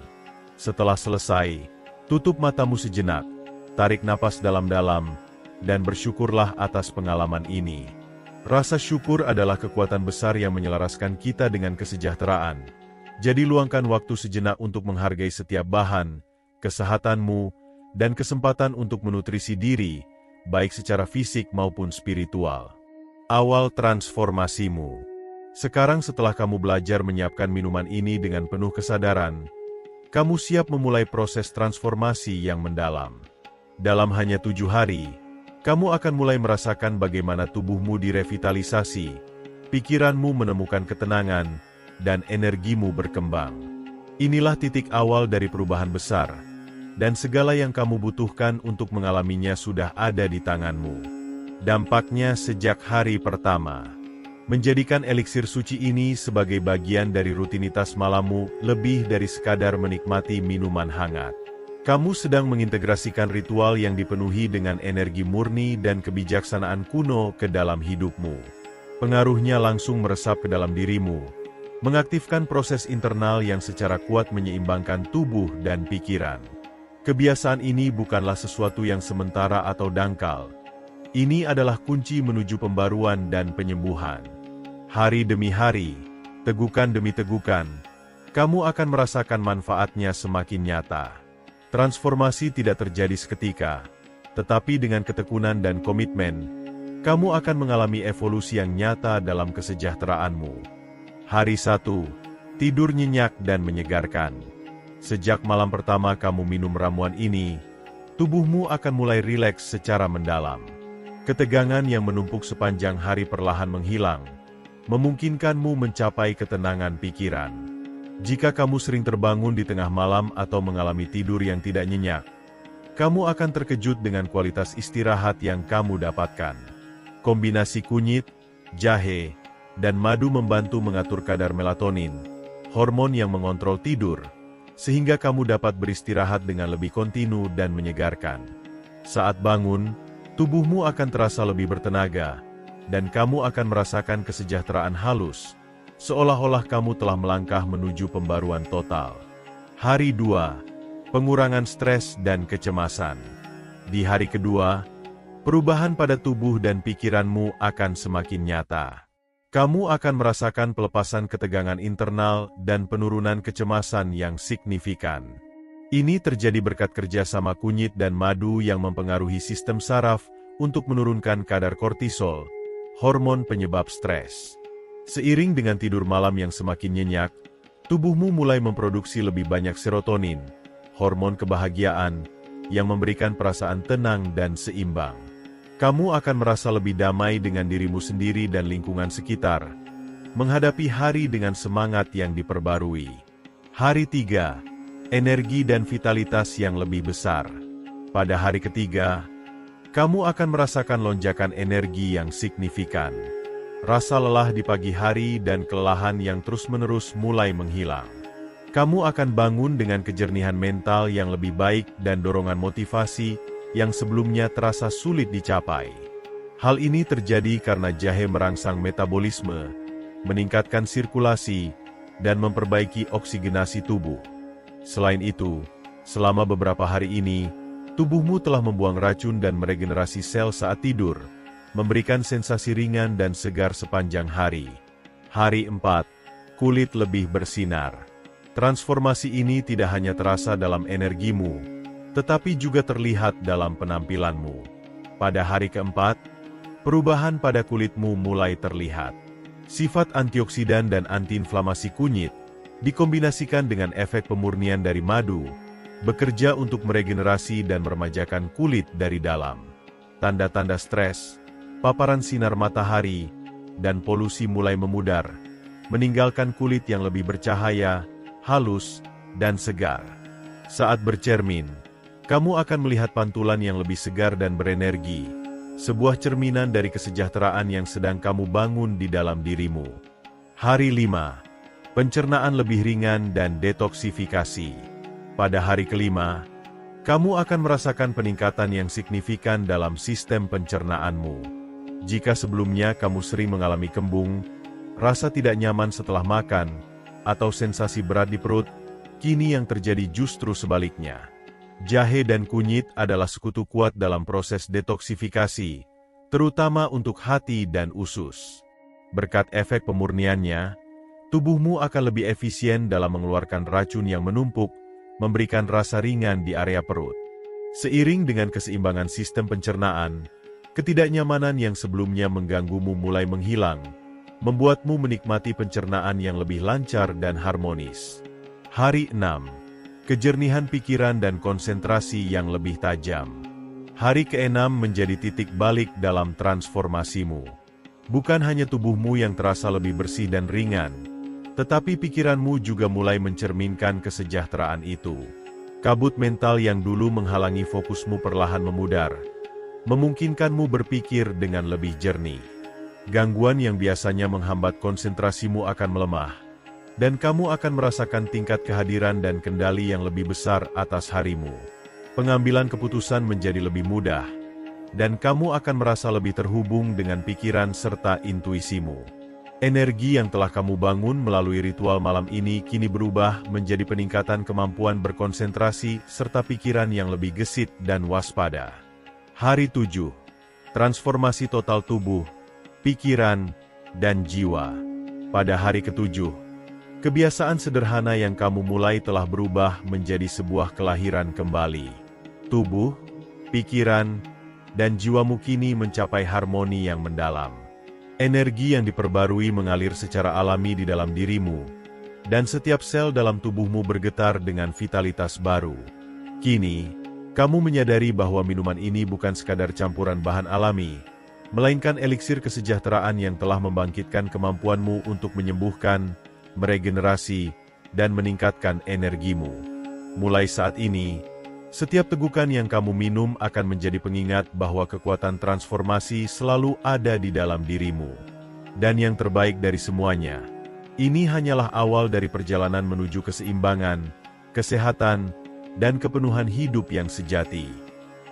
Setelah selesai, tutup matamu sejenak, tarik napas dalam-dalam, dan bersyukurlah atas pengalaman ini. Rasa syukur adalah kekuatan besar yang menyelaraskan kita dengan kesejahteraan. Jadi luangkan waktu sejenak untuk menghargai setiap bahan, kesehatanmu, dan kesempatan untuk menutrisi diri, baik secara fisik maupun spiritual. Awal transformasimu. Sekarang setelah kamu belajar menyiapkan minuman ini dengan penuh kesadaran, kamu siap memulai proses transformasi yang mendalam. Dalam hanya 7 hari, kamu akan mulai merasakan bagaimana tubuhmu direvitalisasi, pikiranmu menemukan ketenangan, dan energimu berkembang. Inilah titik awal dari perubahan besar, dan segala yang kamu butuhkan untuk mengalaminya sudah ada di tanganmu. Dampaknya sejak hari pertama. Menjadikan eliksir suci ini sebagai bagian dari rutinitas malammu lebih dari sekadar menikmati minuman hangat. Kamu sedang mengintegrasikan ritual yang dipenuhi dengan energi murni dan kebijaksanaan kuno ke dalam hidupmu. Pengaruhnya langsung meresap ke dalam dirimu, mengaktifkan proses internal yang secara kuat menyeimbangkan tubuh dan pikiran. Kebiasaan ini bukanlah sesuatu yang sementara atau dangkal. Ini adalah kunci menuju pembaruan dan penyembuhan. Hari demi hari, tegukan demi tegukan, kamu akan merasakan manfaatnya semakin nyata. Transformasi tidak terjadi seketika, tetapi dengan ketekunan dan komitmen, kamu akan mengalami evolusi yang nyata dalam kesejahteraanmu. Hari 1, tidur nyenyak dan menyegarkan. Sejak malam pertama kamu minum ramuan ini, tubuhmu akan mulai rileks secara mendalam. Ketegangan yang menumpuk sepanjang hari perlahan menghilang, memungkinkanmu mencapai ketenangan pikiran. Jika kamu sering terbangun di tengah malam atau mengalami tidur yang tidak nyenyak, kamu akan terkejut dengan kualitas istirahat yang kamu dapatkan. Kombinasi kunyit, jahe, dan madu membantu mengatur kadar melatonin, hormon yang mengontrol tidur, sehingga kamu dapat beristirahat dengan lebih kontinu dan menyegarkan. Saat bangun, tubuhmu akan terasa lebih bertenaga, dan kamu akan merasakan kesejahteraan halus, seolah-olah kamu telah melangkah menuju pembaruan total. Hari 2, pengurangan stres dan kecemasan. Di hari kedua, perubahan pada tubuh dan pikiranmu akan semakin nyata. Kamu akan merasakan pelepasan ketegangan internal dan penurunan kecemasan yang signifikan. Ini terjadi berkat kerjasama kunyit dan madu yang mempengaruhi sistem saraf untuk menurunkan kadar kortisol, hormon penyebab stres. Seiring dengan tidur malam yang semakin nyenyak, tubuhmu mulai memproduksi lebih banyak serotonin, hormon kebahagiaan, yang memberikan perasaan tenang dan seimbang. Kamu akan merasa lebih damai dengan dirimu sendiri dan lingkungan sekitar, menghadapi hari dengan semangat yang diperbarui. Hari 3, energi dan vitalitas yang lebih besar. Pada hari ketiga, kamu akan merasakan lonjakan energi yang signifikan. Rasa lelah di pagi hari dan kelelahan yang terus-menerus mulai menghilang. Kamu akan bangun dengan kejernihan mental yang lebih baik dan dorongan motivasi yang sebelumnya terasa sulit dicapai. Hal ini terjadi karena jahe merangsang metabolisme, meningkatkan sirkulasi, dan memperbaiki oksigenasi tubuh. Selain itu, selama beberapa hari ini, tubuhmu telah membuang racun dan meregenerasi sel saat tidur, memberikan sensasi ringan dan segar sepanjang hari. Hari 4, kulit lebih bersinar. Transformasi ini tidak hanya terasa dalam energimu, tetapi juga terlihat dalam penampilanmu. Pada hari keempat, perubahan pada kulitmu mulai terlihat. Sifat antioksidan dan antiinflamasi kunyit, dikombinasikan dengan efek pemurnian dari madu, bekerja untuk meregenerasi dan meremajakan kulit dari dalam. Tanda-tanda stres, paparan sinar matahari, dan polusi mulai memudar, meninggalkan kulit yang lebih bercahaya, halus, dan segar. Saat bercermin, kamu akan melihat pantulan yang lebih segar dan berenergi, sebuah cerminan dari kesejahteraan yang sedang kamu bangun di dalam dirimu. Hari 5, pencernaan lebih ringan dan detoksifikasi. Pada hari kelima, kamu akan merasakan peningkatan yang signifikan dalam sistem pencernaanmu. Jika sebelumnya kamu sering mengalami kembung, rasa tidak nyaman setelah makan, atau sensasi berat di perut, kini yang terjadi justru sebaliknya. Jahe dan kunyit adalah sekutu kuat dalam proses detoksifikasi, terutama untuk hati dan usus. Berkat efek pemurniannya, tubuhmu akan lebih efisien dalam mengeluarkan racun yang menumpuk, memberikan rasa ringan di area perut. Seiring dengan keseimbangan sistem pencernaan, ketidaknyamanan yang sebelumnya mengganggumu mulai menghilang, membuatmu menikmati pencernaan yang lebih lancar dan harmonis. Hari 6. Kejernihan pikiran dan konsentrasi yang lebih tajam. Hari ke-6 menjadi titik balik dalam transformasimu. Bukan hanya tubuhmu yang terasa lebih bersih dan ringan, tetapi pikiranmu juga mulai mencerminkan kesejahteraan itu. Kabut mental yang dulu menghalangi fokusmu perlahan memudar, memungkinkanmu berpikir dengan lebih jernih. Gangguan yang biasanya menghambat konsentrasimu akan melemah, dan kamu akan merasakan tingkat kehadiran dan kendali yang lebih besar atas harimu. Pengambilan keputusan menjadi lebih mudah, dan kamu akan merasa lebih terhubung dengan pikiran serta intuisimu. Energi yang telah kamu bangun melalui ritual malam ini kini berubah menjadi peningkatan kemampuan berkonsentrasi serta pikiran yang lebih gesit dan waspada. Hari 7. Transformasi total tubuh, pikiran, dan jiwa. Pada hari ke-7, kebiasaan sederhana yang kamu mulai telah berubah menjadi sebuah kelahiran kembali. Tubuh, pikiran, dan jiwamu kini mencapai harmoni yang mendalam. Energi yang diperbarui mengalir secara alami di dalam dirimu, dan setiap sel dalam tubuhmu bergetar dengan vitalitas baru. Kini, kamu menyadari bahwa minuman ini bukan sekadar campuran bahan alami, melainkan eliksir kesejahteraan yang telah membangkitkan kemampuanmu untuk menyembuhkan, meregenerasi, dan meningkatkan energimu. Mulai saat ini, setiap tegukan yang kamu minum akan menjadi pengingat bahwa kekuatan transformasi selalu ada di dalam dirimu. Dan yang terbaik dari semuanya, ini hanyalah awal dari perjalanan menuju keseimbangan, kesehatan, dan kepenuhan hidup yang sejati.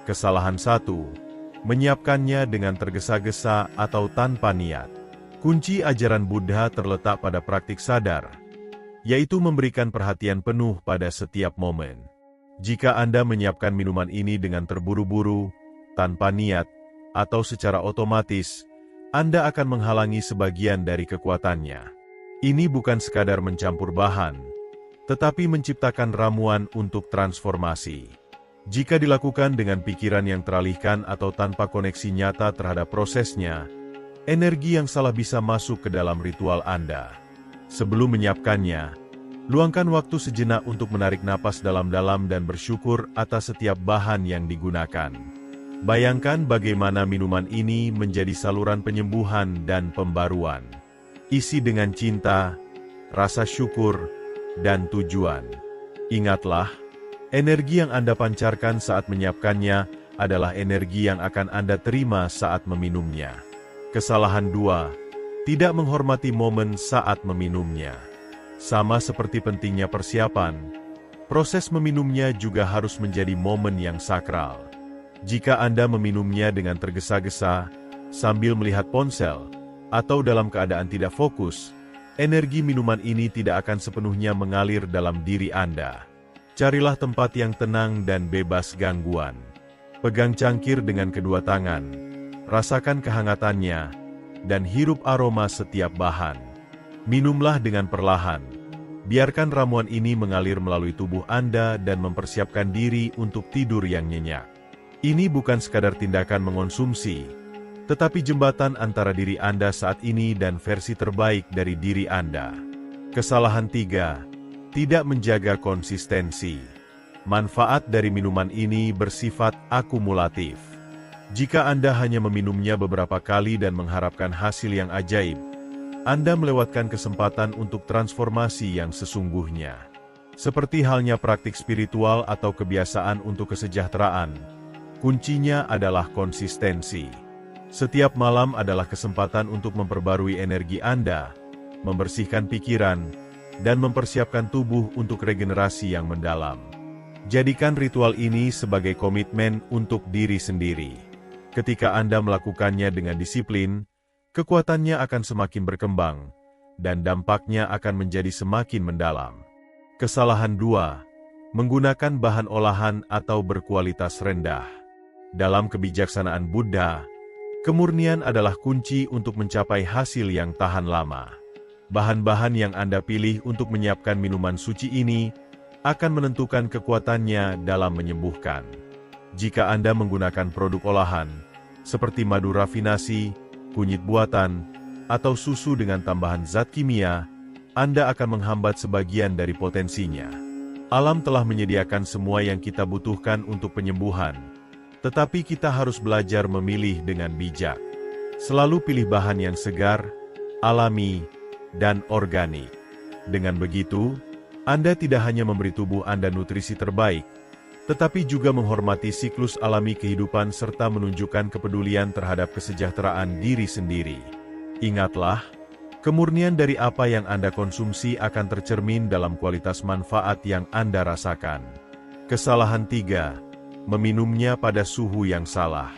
Kesalahan 1. Menyiapkannya dengan tergesa-gesa atau tanpa niat. Kunci ajaran Buddha terletak pada praktik sadar, yaitu memberikan perhatian penuh pada setiap momen. Jika Anda menyiapkan minuman ini dengan terburu-buru, tanpa niat, atau secara otomatis, Anda akan menghalangi sebagian dari kekuatannya. Ini bukan sekadar mencampur bahan, tetapi menciptakan ramuan untuk transformasi. Jika dilakukan dengan pikiran yang teralihkan atau tanpa koneksi nyata terhadap prosesnya, energi yang salah bisa masuk ke dalam ritual Anda. Sebelum menyiapkannya, luangkan waktu sejenak untuk menarik napas dalam-dalam dan bersyukur atas setiap bahan yang digunakan. Bayangkan bagaimana minuman ini menjadi saluran penyembuhan dan pembaruan. Isi dengan cinta, rasa syukur, dan tujuan. Ingatlah, energi yang Anda pancarkan saat menyiapkannya adalah energi yang akan Anda terima saat meminumnya. Kesalahan 2. tidak menghormati momen saat meminumnya. Sama seperti pentingnya persiapan, proses meminumnya juga harus menjadi momen yang sakral. Jika Anda meminumnya dengan tergesa-gesa, sambil melihat ponsel, atau dalam keadaan tidak fokus, energi minuman ini tidak akan sepenuhnya mengalir dalam diri Anda. Carilah tempat yang tenang dan bebas gangguan. Pegang cangkir dengan kedua tangan, rasakan kehangatannya, dan hirup aroma setiap bahan. Minumlah dengan perlahan. Biarkan ramuan ini mengalir melalui tubuh Anda dan mempersiapkan diri untuk tidur yang nyenyak. Ini bukan sekadar tindakan mengonsumsi, tetapi jembatan antara diri Anda saat ini dan versi terbaik dari diri Anda. Kesalahan 3. Tidak menjaga konsistensi. Manfaat dari minuman ini bersifat akumulatif. Jika Anda hanya meminumnya beberapa kali dan mengharapkan hasil yang ajaib, Anda melewatkan kesempatan untuk transformasi yang sesungguhnya. Seperti halnya praktik spiritual atau kebiasaan untuk kesejahteraan, kuncinya adalah konsistensi. Setiap malam adalah kesempatan untuk memperbarui energi Anda, membersihkan pikiran, dan mempersiapkan tubuh untuk regenerasi yang mendalam. Jadikan ritual ini sebagai komitmen untuk diri sendiri. Ketika Anda melakukannya dengan disiplin, kekuatannya akan semakin berkembang, dan dampaknya akan menjadi semakin mendalam. Kesalahan 2. Menggunakan bahan olahan atau berkualitas rendah. Dalam kebijaksanaan Buddha, kemurnian adalah kunci untuk mencapai hasil yang tahan lama. Bahan-bahan yang Anda pilih untuk menyiapkan minuman suci ini akan menentukan kekuatannya dalam menyembuhkan. Jika Anda menggunakan produk olahan, seperti madu rafinasi, kunyit buatan, atau susu dengan tambahan zat kimia, Anda akan menghambat sebagian dari potensinya. Alam telah menyediakan semua yang kita butuhkan untuk penyembuhan, tetapi kita harus belajar memilih dengan bijak. Selalu pilih bahan yang segar, alami, dan organik. Dengan begitu, Anda tidak hanya memberi tubuh Anda nutrisi terbaik, tetapi juga menghormati siklus alami kehidupan serta menunjukkan kepedulian terhadap kesejahteraan diri sendiri. Ingatlah, kemurnian dari apa yang Anda konsumsi akan tercermin dalam kualitas manfaat yang Anda rasakan. Kesalahan 3. Meminumnya pada suhu yang salah.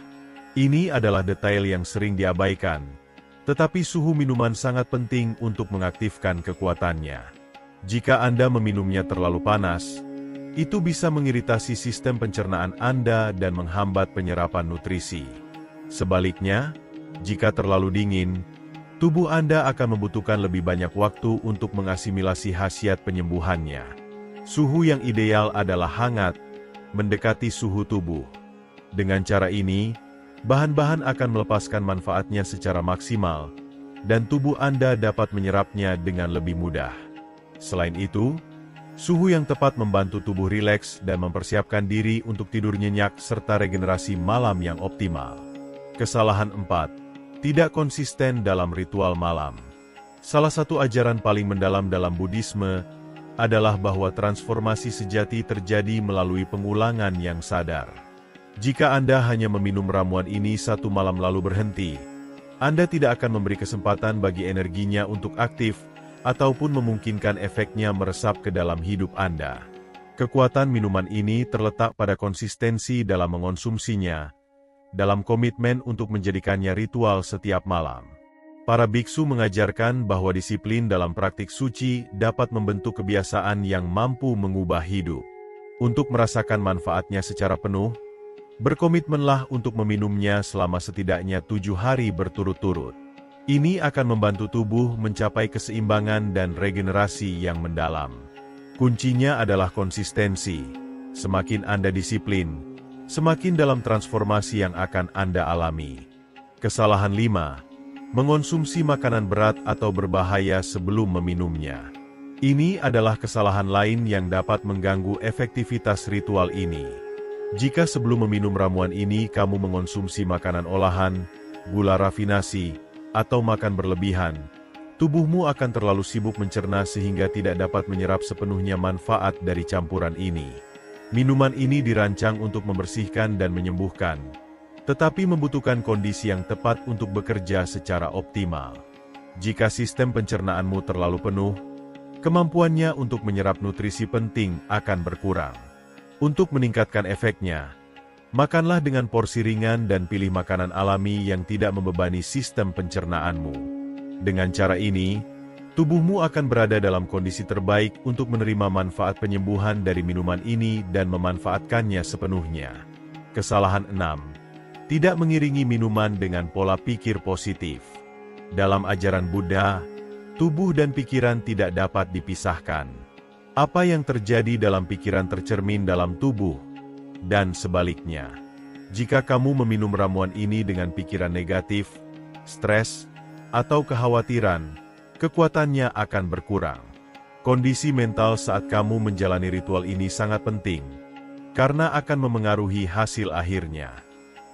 Ini adalah detail yang sering diabaikan, tetapi suhu minuman sangat penting untuk mengaktifkan kekuatannya. Jika Anda meminumnya terlalu panas, itu bisa mengiritasi sistem pencernaan Anda dan menghambat penyerapan nutrisi. Sebaliknya, jika terlalu dingin, tubuh Anda akan membutuhkan lebih banyak waktu untuk mengasimilasi khasiat penyembuhannya. Suhu yang ideal adalah hangat, mendekati suhu tubuh. Dengan cara ini, bahan-bahan akan melepaskan manfaatnya secara maksimal, dan tubuh Anda dapat menyerapnya dengan lebih mudah. Selain itu, suhu yang tepat membantu tubuh rileks dan mempersiapkan diri untuk tidur nyenyak serta regenerasi malam yang optimal. Kesalahan 4. Tidak konsisten dalam ritual malam. Salah satu ajaran paling mendalam dalam Buddhisme adalah bahwa transformasi sejati terjadi melalui pengulangan yang sadar. Jika Anda hanya meminum ramuan ini satu malam lalu berhenti, Anda tidak akan memberi kesempatan bagi energinya untuk aktif ataupun memungkinkan efeknya meresap ke dalam hidup Anda. Kekuatan minuman ini terletak pada konsistensi dalam mengonsumsinya, dalam komitmen untuk menjadikannya ritual setiap malam. Para biksu mengajarkan bahwa disiplin dalam praktik suci dapat membentuk kebiasaan yang mampu mengubah hidup. Untuk merasakan manfaatnya secara penuh, berkomitmenlah untuk meminumnya selama setidaknya 7 hari berturut-turut. Ini akan membantu tubuh mencapai keseimbangan dan regenerasi yang mendalam. Kuncinya adalah konsistensi. Semakin Anda disiplin, semakin dalam transformasi yang akan Anda alami. Kesalahan 5. Mengonsumsi makanan berat atau berbahaya sebelum meminumnya. Ini adalah kesalahan lain yang dapat mengganggu efektivitas ritual ini. Jika sebelum meminum ramuan ini kamu mengonsumsi makanan olahan, gula rafinasi, atau makan berlebihan, tubuhmu akan terlalu sibuk mencerna sehingga tidak dapat menyerap sepenuhnya manfaat dari campuran ini. Minuman ini dirancang untuk membersihkan dan menyembuhkan, tetapi membutuhkan kondisi yang tepat untuk bekerja secara optimal. Jika sistem pencernaanmu terlalu penuh, kemampuannya untuk menyerap nutrisi penting akan berkurang. Untuk meningkatkan efeknya, makanlah dengan porsi ringan dan pilih makanan alami yang tidak membebani sistem pencernaanmu. Dengan cara ini, tubuhmu akan berada dalam kondisi terbaik untuk menerima manfaat penyembuhan dari minuman ini dan memanfaatkannya sepenuhnya. Kesalahan 6. Tidak mengiringi minuman dengan pola pikir positif. Dalam ajaran Buddha, tubuh dan pikiran tidak dapat dipisahkan. Apa yang terjadi dalam pikiran tercermin dalam tubuh, dan sebaliknya. Jika kamu meminum ramuan ini dengan pikiran negatif, stres, atau kekhawatiran, kekuatannya akan berkurang. Kondisi mental saat kamu menjalani ritual ini sangat penting, karena akan memengaruhi hasil akhirnya.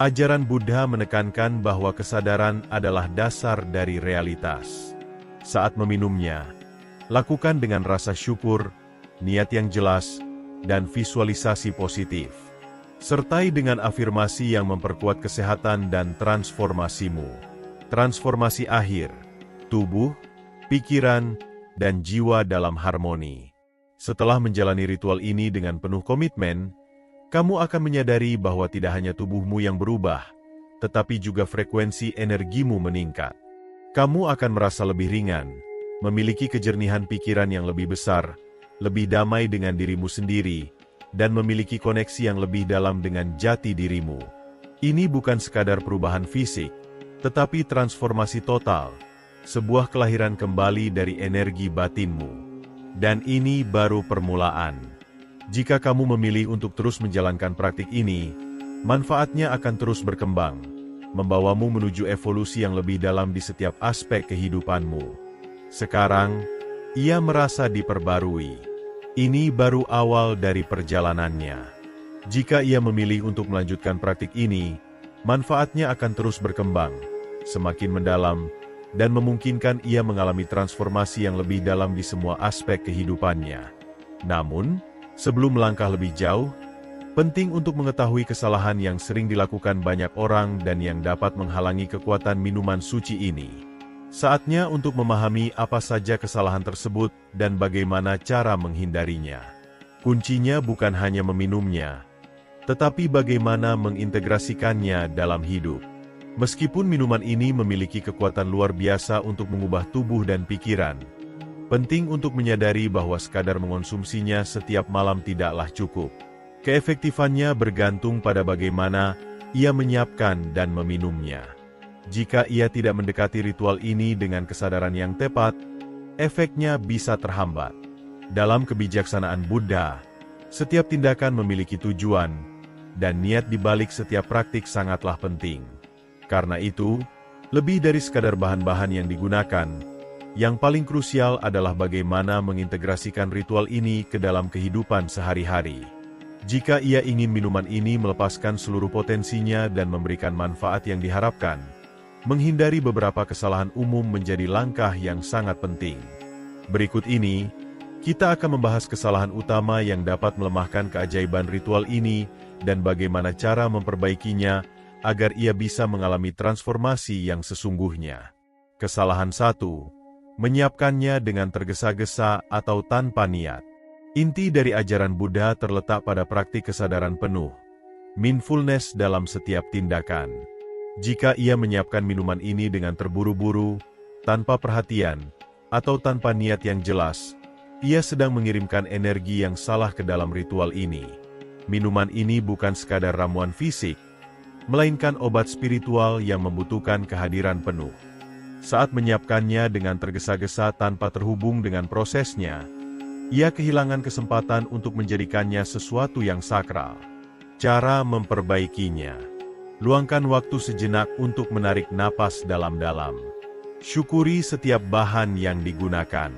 Ajaran Buddha menekankan bahwa kesadaran adalah dasar dari realitas. Saat meminumnya, lakukan dengan rasa syukur, niat yang jelas, dan visualisasi positif. Sertai dengan afirmasi yang memperkuat kesehatan dan transformasimu. Transformasi akhir, tubuh, pikiran, dan jiwa dalam harmoni. Setelah menjalani ritual ini dengan penuh komitmen, kamu akan menyadari bahwa tidak hanya tubuhmu yang berubah, tetapi juga frekuensi energimu meningkat. Kamu akan merasa lebih ringan, memiliki kejernihan pikiran yang lebih besar, lebih damai dengan dirimu sendiri, dan memiliki koneksi yang lebih dalam dengan jati dirimu. Ini bukan sekadar perubahan fisik, tetapi transformasi total, sebuah kelahiran kembali dari energi batinmu. Dan ini baru permulaan. Jika kamu memilih untuk terus menjalankan praktik ini, manfaatnya akan terus berkembang, membawamu menuju evolusi yang lebih dalam di setiap aspek kehidupanmu. Sekarang, ia merasa diperbarui. Ini baru awal dari perjalanannya. Jika ia memilih untuk melanjutkan praktik ini, manfaatnya akan terus berkembang, semakin mendalam, dan memungkinkan ia mengalami transformasi yang lebih dalam di semua aspek kehidupannya. Namun, sebelum melangkah lebih jauh, penting untuk mengetahui kesalahan yang sering dilakukan banyak orang dan yang dapat menghalangi kekuatan minuman suci ini. Saatnya untuk memahami apa saja kesalahan tersebut dan bagaimana cara menghindarinya. Kuncinya bukan hanya meminumnya, tetapi bagaimana mengintegrasikannya dalam hidup. Meskipun minuman ini memiliki kekuatan luar biasa untuk mengubah tubuh dan pikiran, penting untuk menyadari bahwa sekadar mengonsumsinya setiap malam tidaklah cukup. Keefektifannya bergantung pada bagaimana ia menyiapkan dan meminumnya. Jika ia tidak mendekati ritual ini dengan kesadaran yang tepat, efeknya bisa terhambat. Dalam kebijaksanaan Buddha, setiap tindakan memiliki tujuan, dan niat di balik setiap praktik sangatlah penting. Karena itu, lebih dari sekadar bahan-bahan yang digunakan, yang paling krusial adalah bagaimana mengintegrasikan ritual ini ke dalam kehidupan sehari-hari. Jika ia ingin minuman ini melepaskan seluruh potensinya dan memberikan manfaat yang diharapkan, menghindari beberapa kesalahan umum menjadi langkah yang sangat penting. Berikut ini, kita akan membahas kesalahan utama yang dapat melemahkan keajaiban ritual ini dan bagaimana cara memperbaikinya agar ia bisa mengalami transformasi yang sesungguhnya. Kesalahan 1. Menyiapkannya dengan tergesa-gesa atau tanpa niat. Inti dari ajaran Buddha terletak pada praktik kesadaran penuh, mindfulness dalam setiap tindakan. Jika ia menyiapkan minuman ini dengan terburu-buru, tanpa perhatian, atau tanpa niat yang jelas, ia sedang mengirimkan energi yang salah ke dalam ritual ini. Minuman ini bukan sekadar ramuan fisik, melainkan obat spiritual yang membutuhkan kehadiran penuh. Saat menyiapkannya dengan tergesa-gesa tanpa terhubung dengan prosesnya, ia kehilangan kesempatan untuk menjadikannya sesuatu yang sakral. Cara memperbaikinya. Luangkan waktu sejenak untuk menarik napas dalam-dalam. Syukuri setiap bahan yang digunakan.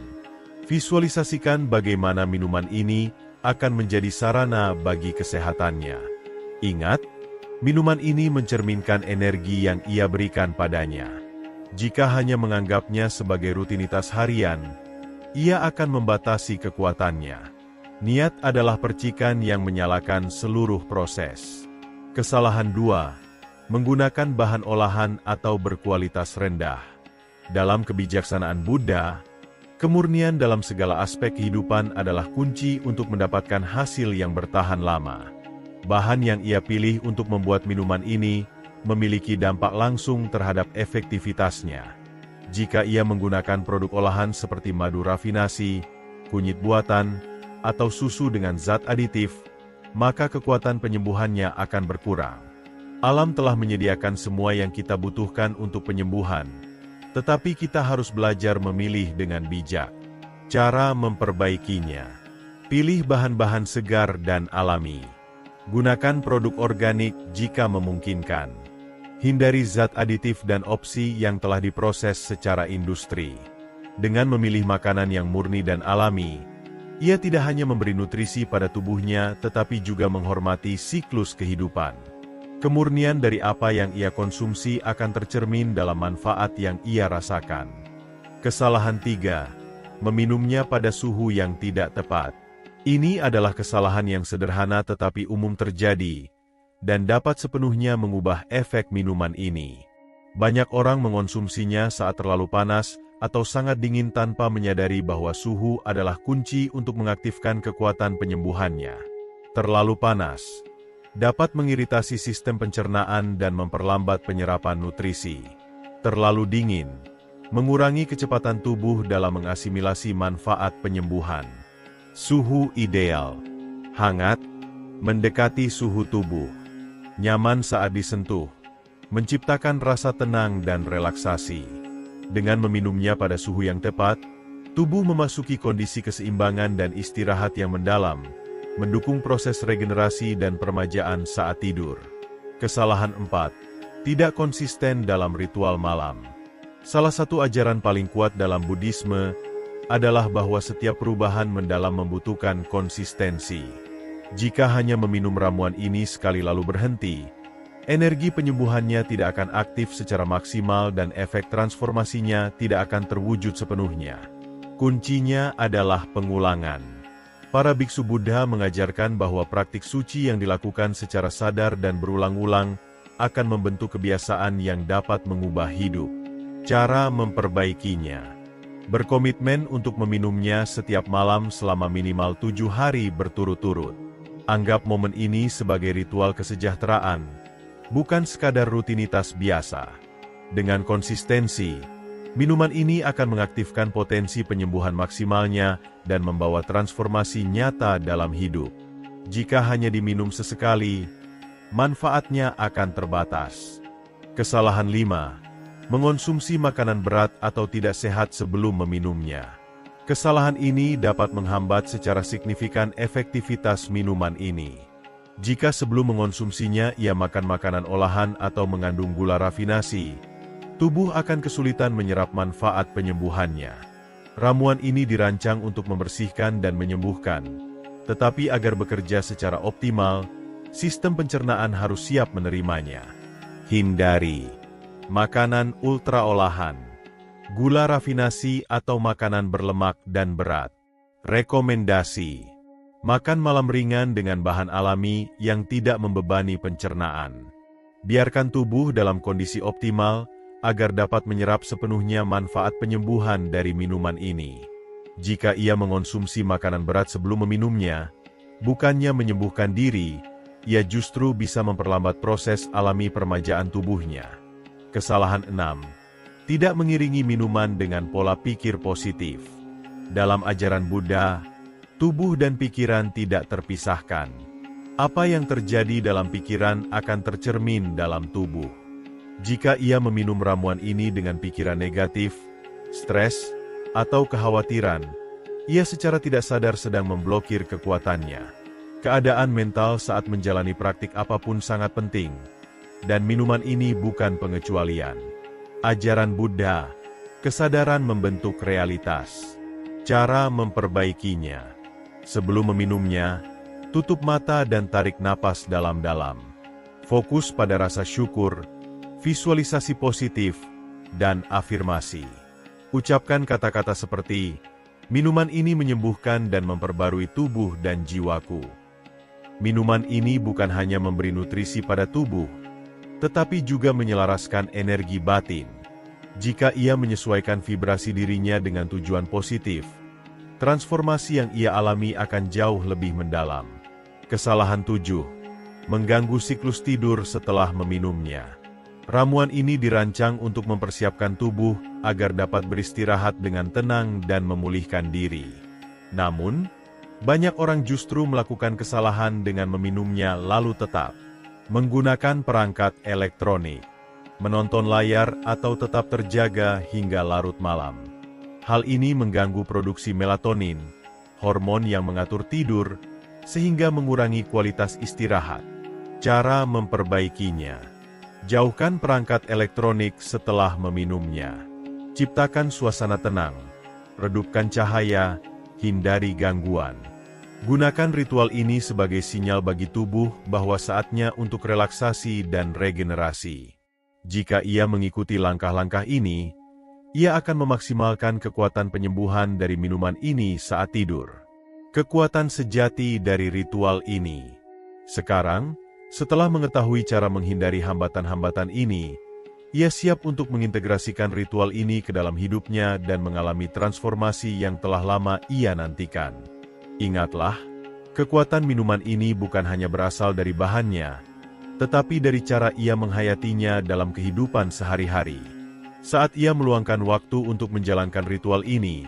Visualisasikan bagaimana minuman ini akan menjadi sarana bagi kesehatannya. Ingat, minuman ini mencerminkan energi yang ia berikan padanya. Jika hanya menganggapnya sebagai rutinitas harian, ia akan membatasi kekuatannya. Niat adalah percikan yang menyalakan seluruh proses. Kesalahan 2. Menggunakan bahan olahan atau berkualitas rendah. Dalam kebijaksanaan Buddha, kemurnian dalam segala aspek kehidupan adalah kunci untuk mendapatkan hasil yang bertahan lama. Bahan yang ia pilih untuk membuat minuman ini memiliki dampak langsung terhadap efektivitasnya. Jika ia menggunakan produk olahan seperti madu rafinasi, kunyit buatan, atau susu dengan zat aditif, maka kekuatan penyembuhannya akan berkurang. Alam telah menyediakan semua yang kita butuhkan untuk penyembuhan, tetapi kita harus belajar memilih dengan bijak. Cara memperbaikinya: pilih bahan-bahan segar dan alami. Gunakan produk organik jika memungkinkan. Hindari zat aditif dan opsi yang telah diproses secara industri. Dengan memilih makanan yang murni dan alami, ia tidak hanya memberi nutrisi pada tubuhnya tetapi juga menghormati siklus kehidupan. Kemurnian dari apa yang ia konsumsi akan tercermin dalam manfaat yang ia rasakan. Kesalahan 3. Meminumnya pada suhu yang tidak tepat. Ini adalah kesalahan yang sederhana tetapi umum terjadi, dan dapat sepenuhnya mengubah efek minuman ini. Banyak orang mengonsumsinya saat terlalu panas atau sangat dingin tanpa menyadari bahwa suhu adalah kunci untuk mengaktifkan kekuatan penyembuhannya. Terlalu panas dapat mengiritasi sistem pencernaan dan memperlambat penyerapan nutrisi. Terlalu dingin mengurangi kecepatan tubuh dalam mengasimilasi manfaat penyembuhan. Suhu ideal: hangat, mendekati suhu tubuh. Nyaman saat disentuh, menciptakan rasa tenang dan relaksasi. Dengan meminumnya pada suhu yang tepat, tubuh memasuki kondisi keseimbangan dan istirahat yang mendalam, mendukung proses regenerasi dan permajaan saat tidur. Kesalahan 4. Tidak konsisten dalam ritual malam. Salah satu ajaran paling kuat dalam Buddhisme adalah bahwa setiap perubahan mendalam membutuhkan konsistensi. Jika hanya meminum ramuan ini sekali lalu berhenti, energi penyembuhannya tidak akan aktif secara maksimal dan efek transformasinya tidak akan terwujud sepenuhnya. Kuncinya adalah pengulangan. Para biksu Buddha mengajarkan bahwa praktik suci yang dilakukan secara sadar dan berulang-ulang akan membentuk kebiasaan yang dapat mengubah hidup. Cara memperbaikinya: berkomitmen untuk meminumnya setiap malam selama minimal 7 hari berturut-turut. Anggap momen ini sebagai ritual kesejahteraan, bukan sekadar rutinitas biasa. Dengan konsistensi, minuman ini akan mengaktifkan potensi penyembuhan maksimalnya dan membawa transformasi nyata dalam hidup. Jika hanya diminum sesekali, manfaatnya akan terbatas. Kesalahan 5. Mengonsumsi makanan berat atau tidak sehat sebelum meminumnya. Kesalahan ini dapat menghambat secara signifikan efektivitas minuman ini. Jika sebelum mengonsumsinya ia makan makanan olahan atau mengandung gula rafinasi, tubuh akan kesulitan menyerap manfaat penyembuhannya. Ramuan ini dirancang untuk membersihkan dan menyembuhkan, tetapi agar bekerja secara optimal, sistem pencernaan harus siap menerimanya. Hindari makanan ultra olahan, gula rafinasi atau makanan berlemak dan berat. Rekomendasi: makan malam ringan dengan bahan alami yang tidak membebani pencernaan. Biarkan tubuh dalam kondisi optimal agar dapat menyerap sepenuhnya manfaat penyembuhan dari minuman ini. Jika ia mengonsumsi makanan berat sebelum meminumnya, bukannya menyembuhkan diri, ia justru bisa memperlambat proses alami permajaan tubuhnya. Kesalahan 6. Tidak mengiringi minuman dengan pola pikir positif. Dalam ajaran Buddha, tubuh dan pikiran tidak terpisahkan. Apa yang terjadi dalam pikiran akan tercermin dalam tubuh. Jika ia meminum ramuan ini dengan pikiran negatif, stres, atau kekhawatiran, ia secara tidak sadar sedang memblokir kekuatannya. Keadaan mental saat menjalani praktik apapun sangat penting, dan minuman ini bukan pengecualian. Ajaran Buddha, kesadaran membentuk realitas. Cara memperbaikinya: sebelum meminumnya, tutup mata dan tarik napas dalam-dalam. Fokus pada rasa syukur, visualisasi positif, dan afirmasi. Ucapkan kata-kata seperti, "Minuman ini menyembuhkan dan memperbarui tubuh dan jiwaku." Minuman ini bukan hanya memberi nutrisi pada tubuh, tetapi juga menyelaraskan energi batin, Jika ia menyesuaikan vibrasi dirinya dengan tujuan positif, transformasi yang ia alami akan jauh lebih mendalam. Kesalahan 7. Mengganggu siklus tidur setelah meminumnya. Ramuan ini dirancang untuk mempersiapkan tubuh agar dapat beristirahat dengan tenang dan memulihkan diri. Namun, banyak orang justru melakukan kesalahan dengan meminumnya lalu tetap menggunakan perangkat elektronik, menonton layar atau tetap terjaga hingga larut malam. Hal ini mengganggu produksi melatonin, hormon yang mengatur tidur, sehingga mengurangi kualitas istirahat. Cara memperbaikinya: jauhkan perangkat elektronik setelah meminumnya. Ciptakan suasana tenang, redupkan cahaya, hindari gangguan. Gunakan ritual ini sebagai sinyal bagi tubuh bahwa saatnya untuk relaksasi dan regenerasi. Jika ia mengikuti langkah-langkah ini, ia akan memaksimalkan kekuatan penyembuhan dari minuman ini saat tidur. Kekuatan sejati dari ritual ini. Sekarang, setelah mengetahui cara menghindari hambatan-hambatan ini, ia siap untuk mengintegrasikan ritual ini ke dalam hidupnya dan mengalami transformasi yang telah lama ia nantikan. Ingatlah, kekuatan minuman ini bukan hanya berasal dari bahannya, tetapi dari cara ia menghayatinya dalam kehidupan sehari-hari. Saat ia meluangkan waktu untuk menjalankan ritual ini,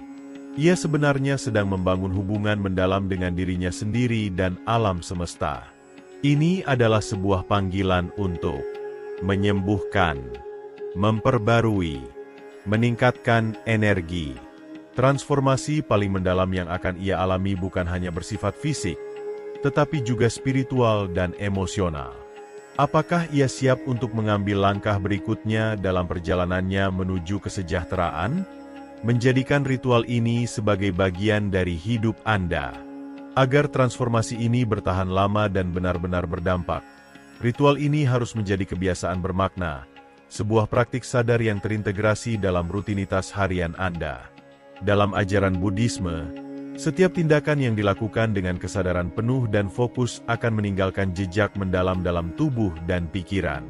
ia sebenarnya sedang membangun hubungan mendalam dengan dirinya sendiri dan alam semesta. Ini adalah sebuah panggilan untuk menyembuhkan, memperbarui, meningkatkan energi. Transformasi paling mendalam yang akan ia alami bukan hanya bersifat fisik, tetapi juga spiritual dan emosional. Apakah ia siap untuk mengambil langkah berikutnya dalam perjalanannya menuju kesejahteraan? Menjadikan ritual ini sebagai bagian dari hidup Anda. Agar transformasi ini bertahan lama dan benar-benar berdampak, ritual ini harus menjadi kebiasaan bermakna, sebuah praktik sadar yang terintegrasi dalam rutinitas harian Anda. Dalam ajaran Buddhisme, setiap tindakan yang dilakukan dengan kesadaran penuh dan fokus akan meninggalkan jejak mendalam dalam tubuh dan pikiran.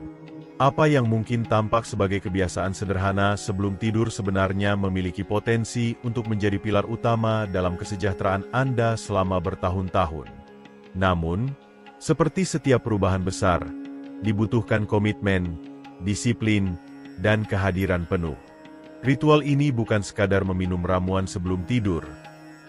Apa yang mungkin tampak sebagai kebiasaan sederhana sebelum tidur sebenarnya memiliki potensi untuk menjadi pilar utama dalam kesejahteraan Anda selama bertahun-tahun. Namun, seperti setiap perubahan besar, dibutuhkan komitmen, disiplin, dan kehadiran penuh. Ritual ini bukan sekadar meminum ramuan sebelum tidur,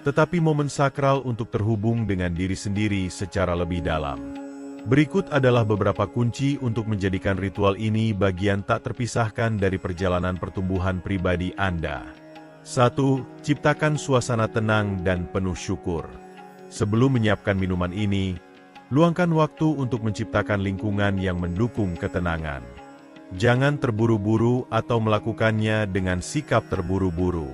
tetapi momen sakral untuk terhubung dengan diri sendiri secara lebih dalam. Berikut adalah beberapa kunci untuk menjadikan ritual ini bagian tak terpisahkan dari perjalanan pertumbuhan pribadi Anda. 1. Ciptakan suasana tenang dan penuh syukur. Sebelum menyiapkan minuman ini, luangkan waktu untuk menciptakan lingkungan yang mendukung ketenangan. Jangan terburu-buru atau melakukannya dengan sikap terburu-buru.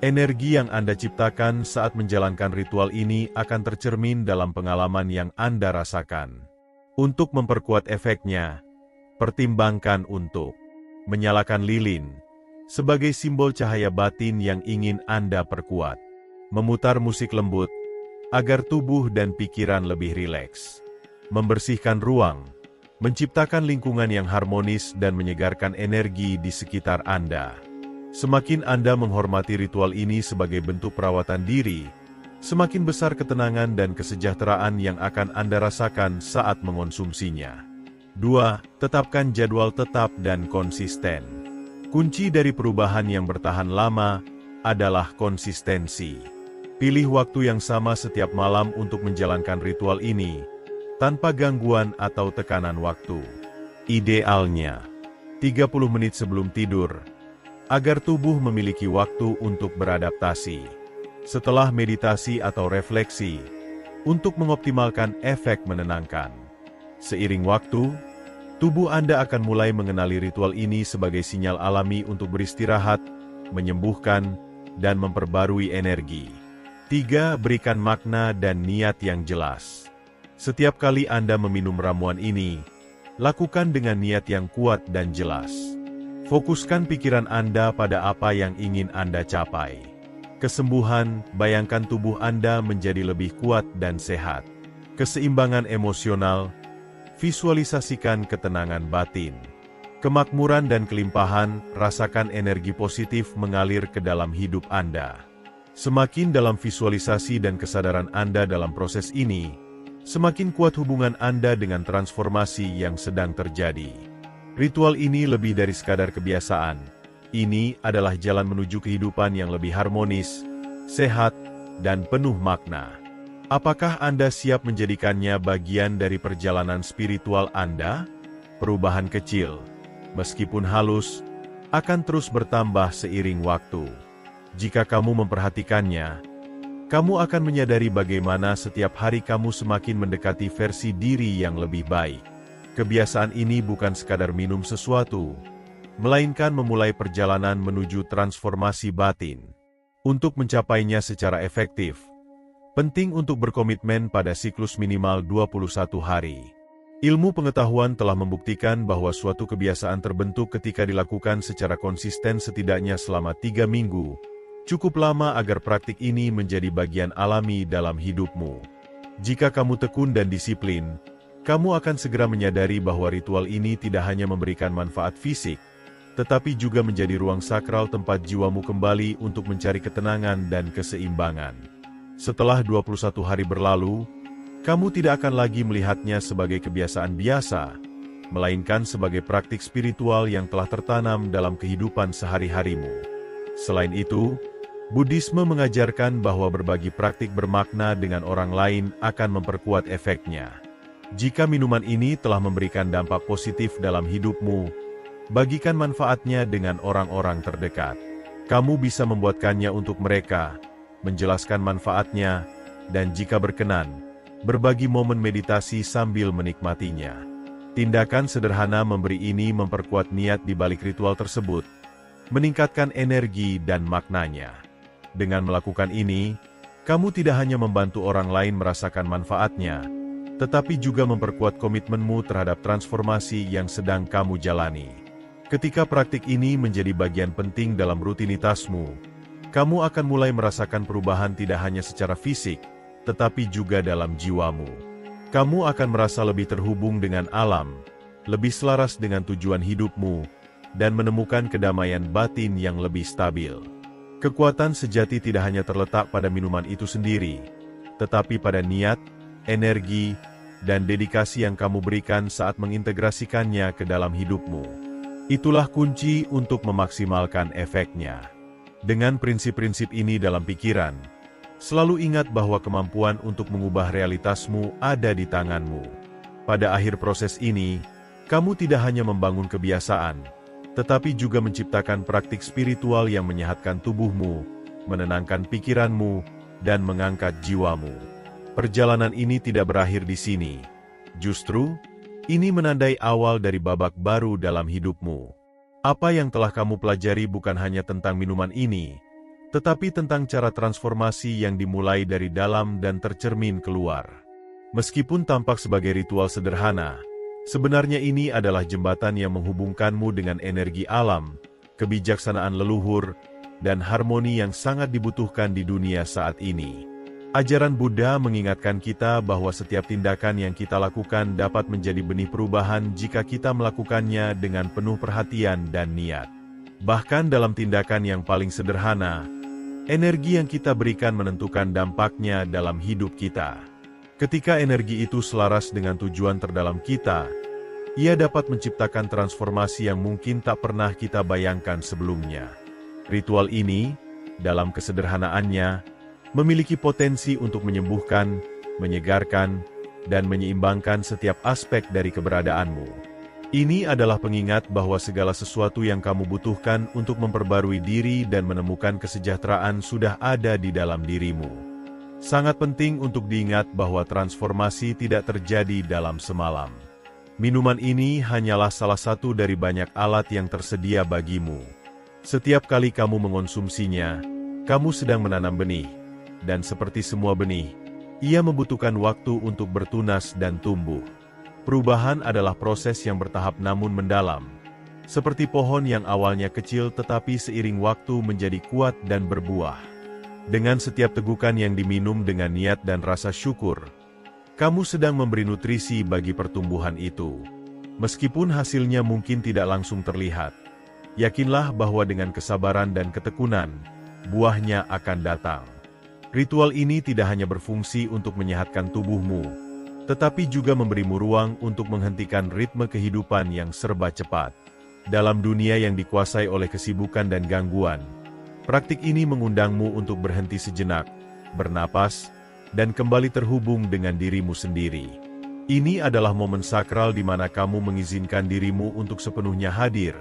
Energi yang Anda ciptakan saat menjalankan ritual ini akan tercermin dalam pengalaman yang Anda rasakan. Untuk memperkuat efeknya, pertimbangkan untuk menyalakan lilin sebagai simbol cahaya batin yang ingin Anda perkuat. Memutar musik lembut agar tubuh dan pikiran lebih rileks. Membersihkan ruang, menciptakan lingkungan yang harmonis dan menyegarkan energi di sekitar Anda. Semakin Anda menghormati ritual ini sebagai bentuk perawatan diri, semakin besar ketenangan dan kesejahteraan yang akan Anda rasakan saat mengonsumsinya. 2. Tetapkan jadwal tetap dan konsisten. Kunci dari perubahan yang bertahan lama adalah konsistensi. Pilih waktu yang sama setiap malam untuk menjalankan ritual ini, tanpa gangguan atau tekanan waktu. Idealnya, 30 menit sebelum tidur, agar tubuh memiliki waktu untuk beradaptasi. Setelah meditasi atau refleksi, untuk mengoptimalkan efek menenangkan. Seiring waktu, tubuh Anda akan mulai mengenali ritual ini sebagai sinyal alami untuk beristirahat, menyembuhkan, dan memperbarui energi. 3. Berikan makna dan niat yang jelas. Setiap kali Anda meminum ramuan ini, lakukan dengan niat yang kuat dan jelas. Fokuskan pikiran Anda pada apa yang ingin Anda capai. Kesembuhan, bayangkan tubuh Anda menjadi lebih kuat dan sehat. Keseimbangan emosional, visualisasikan ketenangan batin. kemakmuran dan kelimpahan. Rasakan energi positif mengalir ke dalam hidup Anda. Semakin dalam visualisasi dan kesadaran Anda dalam proses ini, semakin kuat hubungan Anda dengan transformasi yang sedang terjadi. Ritual ini lebih dari sekadar kebiasaan. Ini adalah jalan menuju kehidupan yang lebih harmonis, sehat, dan penuh makna. Apakah Anda siap menjadikannya bagian dari perjalanan spiritual Anda? Perubahan kecil, meskipun halus, akan terus bertambah seiring waktu. Jika kamu memperhatikannya, kamu akan menyadari bagaimana setiap hari kamu semakin mendekati versi diri yang lebih baik. Kebiasaan ini bukan sekadar minum sesuatu, melainkan memulai perjalanan menuju transformasi batin. Untuk mencapainya secara efektif, penting untuk berkomitmen pada siklus minimal 21 hari. Ilmu pengetahuan telah membuktikan bahwa suatu kebiasaan terbentuk ketika dilakukan secara konsisten setidaknya selama 3 minggu, cukup lama agar praktik ini menjadi bagian alami dalam hidupmu. Jika kamu tekun dan disiplin, kamu akan segera menyadari bahwa ritual ini tidak hanya memberikan manfaat fisik, tetapi juga menjadi ruang sakral tempat jiwamu kembali untuk mencari ketenangan dan keseimbangan. Setelah 21 hari berlalu, kamu tidak akan lagi melihatnya sebagai kebiasaan biasa, melainkan sebagai praktik spiritual yang telah tertanam dalam kehidupan sehari-harimu. Selain itu, Buddhisme mengajarkan bahwa berbagi praktik bermakna dengan orang lain akan memperkuat efeknya. Jika minuman ini telah memberikan dampak positif dalam hidupmu, bagikan manfaatnya dengan orang-orang terdekat. Kamu bisa membuatkannya untuk mereka, menjelaskan manfaatnya, dan jika berkenan, berbagi momen meditasi sambil menikmatinya. Tindakan sederhana memberi ini memperkuat niat di balik ritual tersebut, meningkatkan energi dan maknanya. Dengan melakukan ini, kamu tidak hanya membantu orang lain merasakan manfaatnya, tetapi juga memperkuat komitmenmu terhadap transformasi yang sedang kamu jalani. Ketika praktik ini menjadi bagian penting dalam rutinitasmu, kamu akan mulai merasakan perubahan tidak hanya secara fisik, tetapi juga dalam jiwamu. Kamu akan merasa lebih terhubung dengan alam, lebih selaras dengan tujuan hidupmu, dan menemukan kedamaian batin yang lebih stabil. Kekuatan sejati tidak hanya terletak pada minuman itu sendiri, tetapi pada niat, energi, dan dedikasi yang kamu berikan saat mengintegrasikannya ke dalam hidupmu. Itulah kunci untuk memaksimalkan efeknya. Dengan prinsip-prinsip ini dalam pikiran, selalu ingat bahwa kemampuan untuk mengubah realitasmu ada di tanganmu. Pada akhir proses ini, kamu tidak hanya membangun kebiasaan, tetapi juga menciptakan praktik spiritual yang menyehatkan tubuhmu, menenangkan pikiranmu, dan mengangkat jiwamu. Perjalanan ini tidak berakhir di sini. Justru, ini menandai awal dari babak baru dalam hidupmu. Apa yang telah kamu pelajari bukan hanya tentang minuman ini, tetapi tentang cara transformasi yang dimulai dari dalam dan tercermin keluar. Meskipun tampak sebagai ritual sederhana, sebenarnya ini adalah jembatan yang menghubungkanmu dengan energi alam, kebijaksanaan leluhur, dan harmoni yang sangat dibutuhkan di dunia saat ini. Ajaran Buddha mengingatkan kita bahwa setiap tindakan yang kita lakukan dapat menjadi benih perubahan jika kita melakukannya dengan penuh perhatian dan niat. Bahkan dalam tindakan yang paling sederhana, energi yang kita berikan menentukan dampaknya dalam hidup kita. Ketika energi itu selaras dengan tujuan terdalam kita, ia dapat menciptakan transformasi yang mungkin tak pernah kita bayangkan sebelumnya. Ritual ini, dalam kesederhanaannya, memiliki potensi untuk menyembuhkan, menyegarkan, dan menyeimbangkan setiap aspek dari keberadaanmu. Ini adalah pengingat bahwa segala sesuatu yang kamu butuhkan untuk memperbarui diri dan menemukan kesejahteraan sudah ada di dalam dirimu. Sangat penting untuk diingat bahwa transformasi tidak terjadi dalam semalam. Minuman ini hanyalah salah satu dari banyak alat yang tersedia bagimu. Setiap kali kamu mengonsumsinya, kamu sedang menanam benih. Dan seperti semua benih, ia membutuhkan waktu untuk bertunas dan tumbuh. Perubahan adalah proses yang bertahap namun mendalam. Seperti pohon yang awalnya kecil tetapi seiring waktu menjadi kuat dan berbuah. Dengan setiap tegukan yang diminum dengan niat dan rasa syukur, kamu sedang memberi nutrisi bagi pertumbuhan itu. Meskipun hasilnya mungkin tidak langsung terlihat, yakinlah bahwa dengan kesabaran dan ketekunan, buahnya akan datang. Ritual ini tidak hanya berfungsi untuk menyehatkan tubuhmu, tetapi juga memberimu ruang untuk menghentikan ritme kehidupan yang serba cepat. Dalam dunia yang dikuasai oleh kesibukan dan gangguan, praktik ini mengundangmu untuk berhenti sejenak, bernapas, dan kembali terhubung dengan dirimu sendiri. Ini adalah momen sakral di mana kamu mengizinkan dirimu untuk sepenuhnya hadir,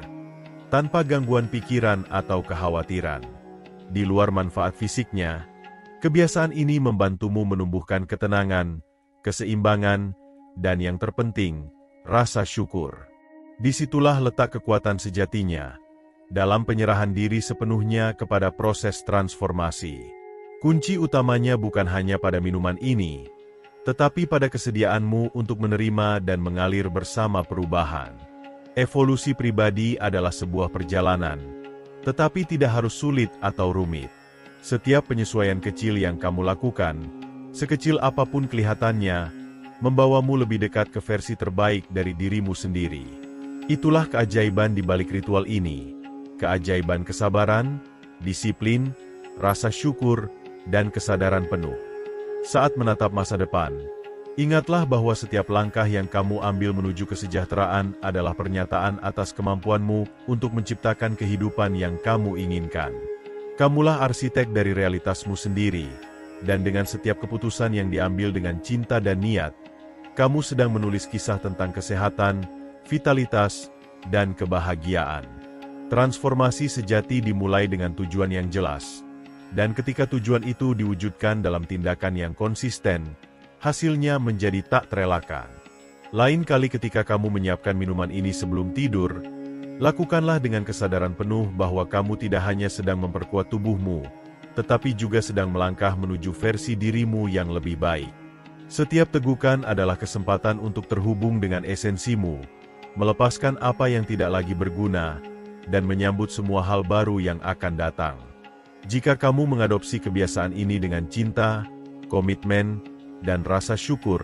tanpa gangguan pikiran atau kekhawatiran. Di luar manfaat fisiknya, kebiasaan ini membantumu menumbuhkan ketenangan, keseimbangan, dan yang terpenting, rasa syukur. Disitulah letak kekuatan sejatinya, dalam penyerahan diri sepenuhnya kepada proses transformasi. Kunci utamanya bukan hanya pada minuman ini, tetapi pada kesediaanmu untuk menerima dan mengalir bersama perubahan. Evolusi pribadi adalah sebuah perjalanan, tetapi tidak harus sulit atau rumit. Setiap penyesuaian kecil yang kamu lakukan, sekecil apapun kelihatannya, membawamu lebih dekat ke versi terbaik dari dirimu sendiri. Itulah keajaiban di balik ritual ini, keajaiban kesabaran, disiplin, rasa syukur, dan kesadaran penuh. Saat menatap masa depan, ingatlah bahwa setiap langkah yang kamu ambil menuju kesejahteraan adalah pernyataan atas kemampuanmu untuk menciptakan kehidupan yang kamu inginkan. Kamulah arsitek dari realitasmu sendiri, dan dengan setiap keputusan yang diambil dengan cinta dan niat, kamu sedang menulis kisah tentang kesehatan, vitalitas, dan kebahagiaan. Transformasi sejati dimulai dengan tujuan yang jelas, dan ketika tujuan itu diwujudkan dalam tindakan yang konsisten, hasilnya menjadi tak terelakkan. Lain kali ketika kamu menyiapkan minuman ini sebelum tidur, lakukanlah dengan kesadaran penuh bahwa kamu tidak hanya sedang memperkuat tubuhmu, tetapi juga sedang melangkah menuju versi dirimu yang lebih baik. Setiap tegukan adalah kesempatan untuk terhubung dengan esensimu, melepaskan apa yang tidak lagi berguna, dan menyambut semua hal baru yang akan datang. Jika kamu mengadopsi kebiasaan ini dengan cinta, komitmen, dan rasa syukur,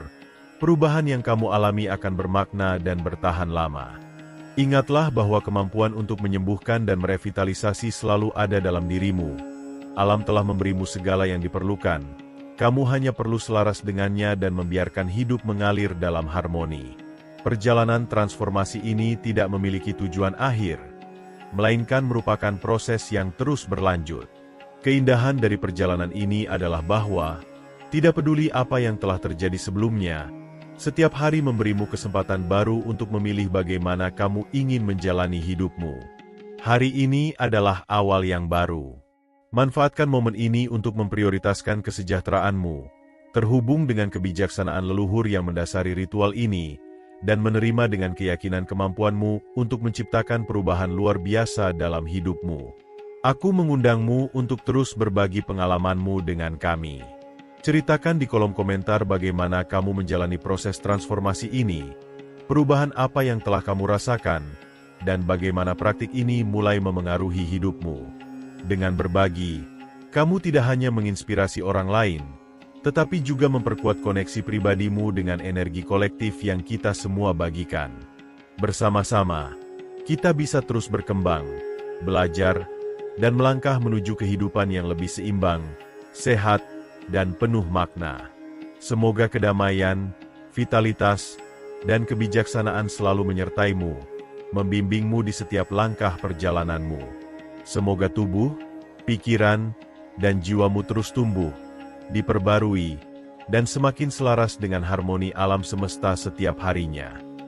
perubahan yang kamu alami akan bermakna dan bertahan lama. Ingatlah bahwa kemampuan untuk menyembuhkan dan merevitalisasi selalu ada dalam dirimu. Alam telah memberimu segala yang diperlukan. Kamu hanya perlu selaras dengannya dan membiarkan hidup mengalir dalam harmoni. Perjalanan transformasi ini tidak memiliki tujuan akhir, melainkan merupakan proses yang terus berlanjut. Keindahan dari perjalanan ini adalah bahwa, tidak peduli apa yang telah terjadi sebelumnya, setiap hari memberimu kesempatan baru untuk memilih bagaimana kamu ingin menjalani hidupmu. Hari ini adalah awal yang baru. Manfaatkan momen ini untuk memprioritaskan kesejahteraanmu, terhubung dengan kebijaksanaan leluhur yang mendasari ritual ini, dan menerima dengan keyakinan kemampuanmu untuk menciptakan perubahan luar biasa dalam hidupmu. Aku mengundangmu untuk terus berbagi pengalamanmu dengan kami. Ceritakan di kolom komentar bagaimana kamu menjalani proses transformasi ini, perubahan apa yang telah kamu rasakan, dan bagaimana praktik ini mulai memengaruhi hidupmu. Dengan berbagi, kamu tidak hanya menginspirasi orang lain, tetapi juga memperkuat koneksi pribadimu dengan energi kolektif yang kita semua bagikan. Bersama-sama, kita bisa terus berkembang, belajar, dan melangkah menuju kehidupan yang lebih seimbang, sehat, dan penuh makna. Semoga kedamaian, vitalitas, dan kebijaksanaan selalu menyertaimu, membimbingmu di setiap langkah perjalananmu. Semoga tubuh, pikiran, dan jiwamu terus tumbuh, diperbarui, dan semakin selaras dengan harmoni alam semesta setiap harinya.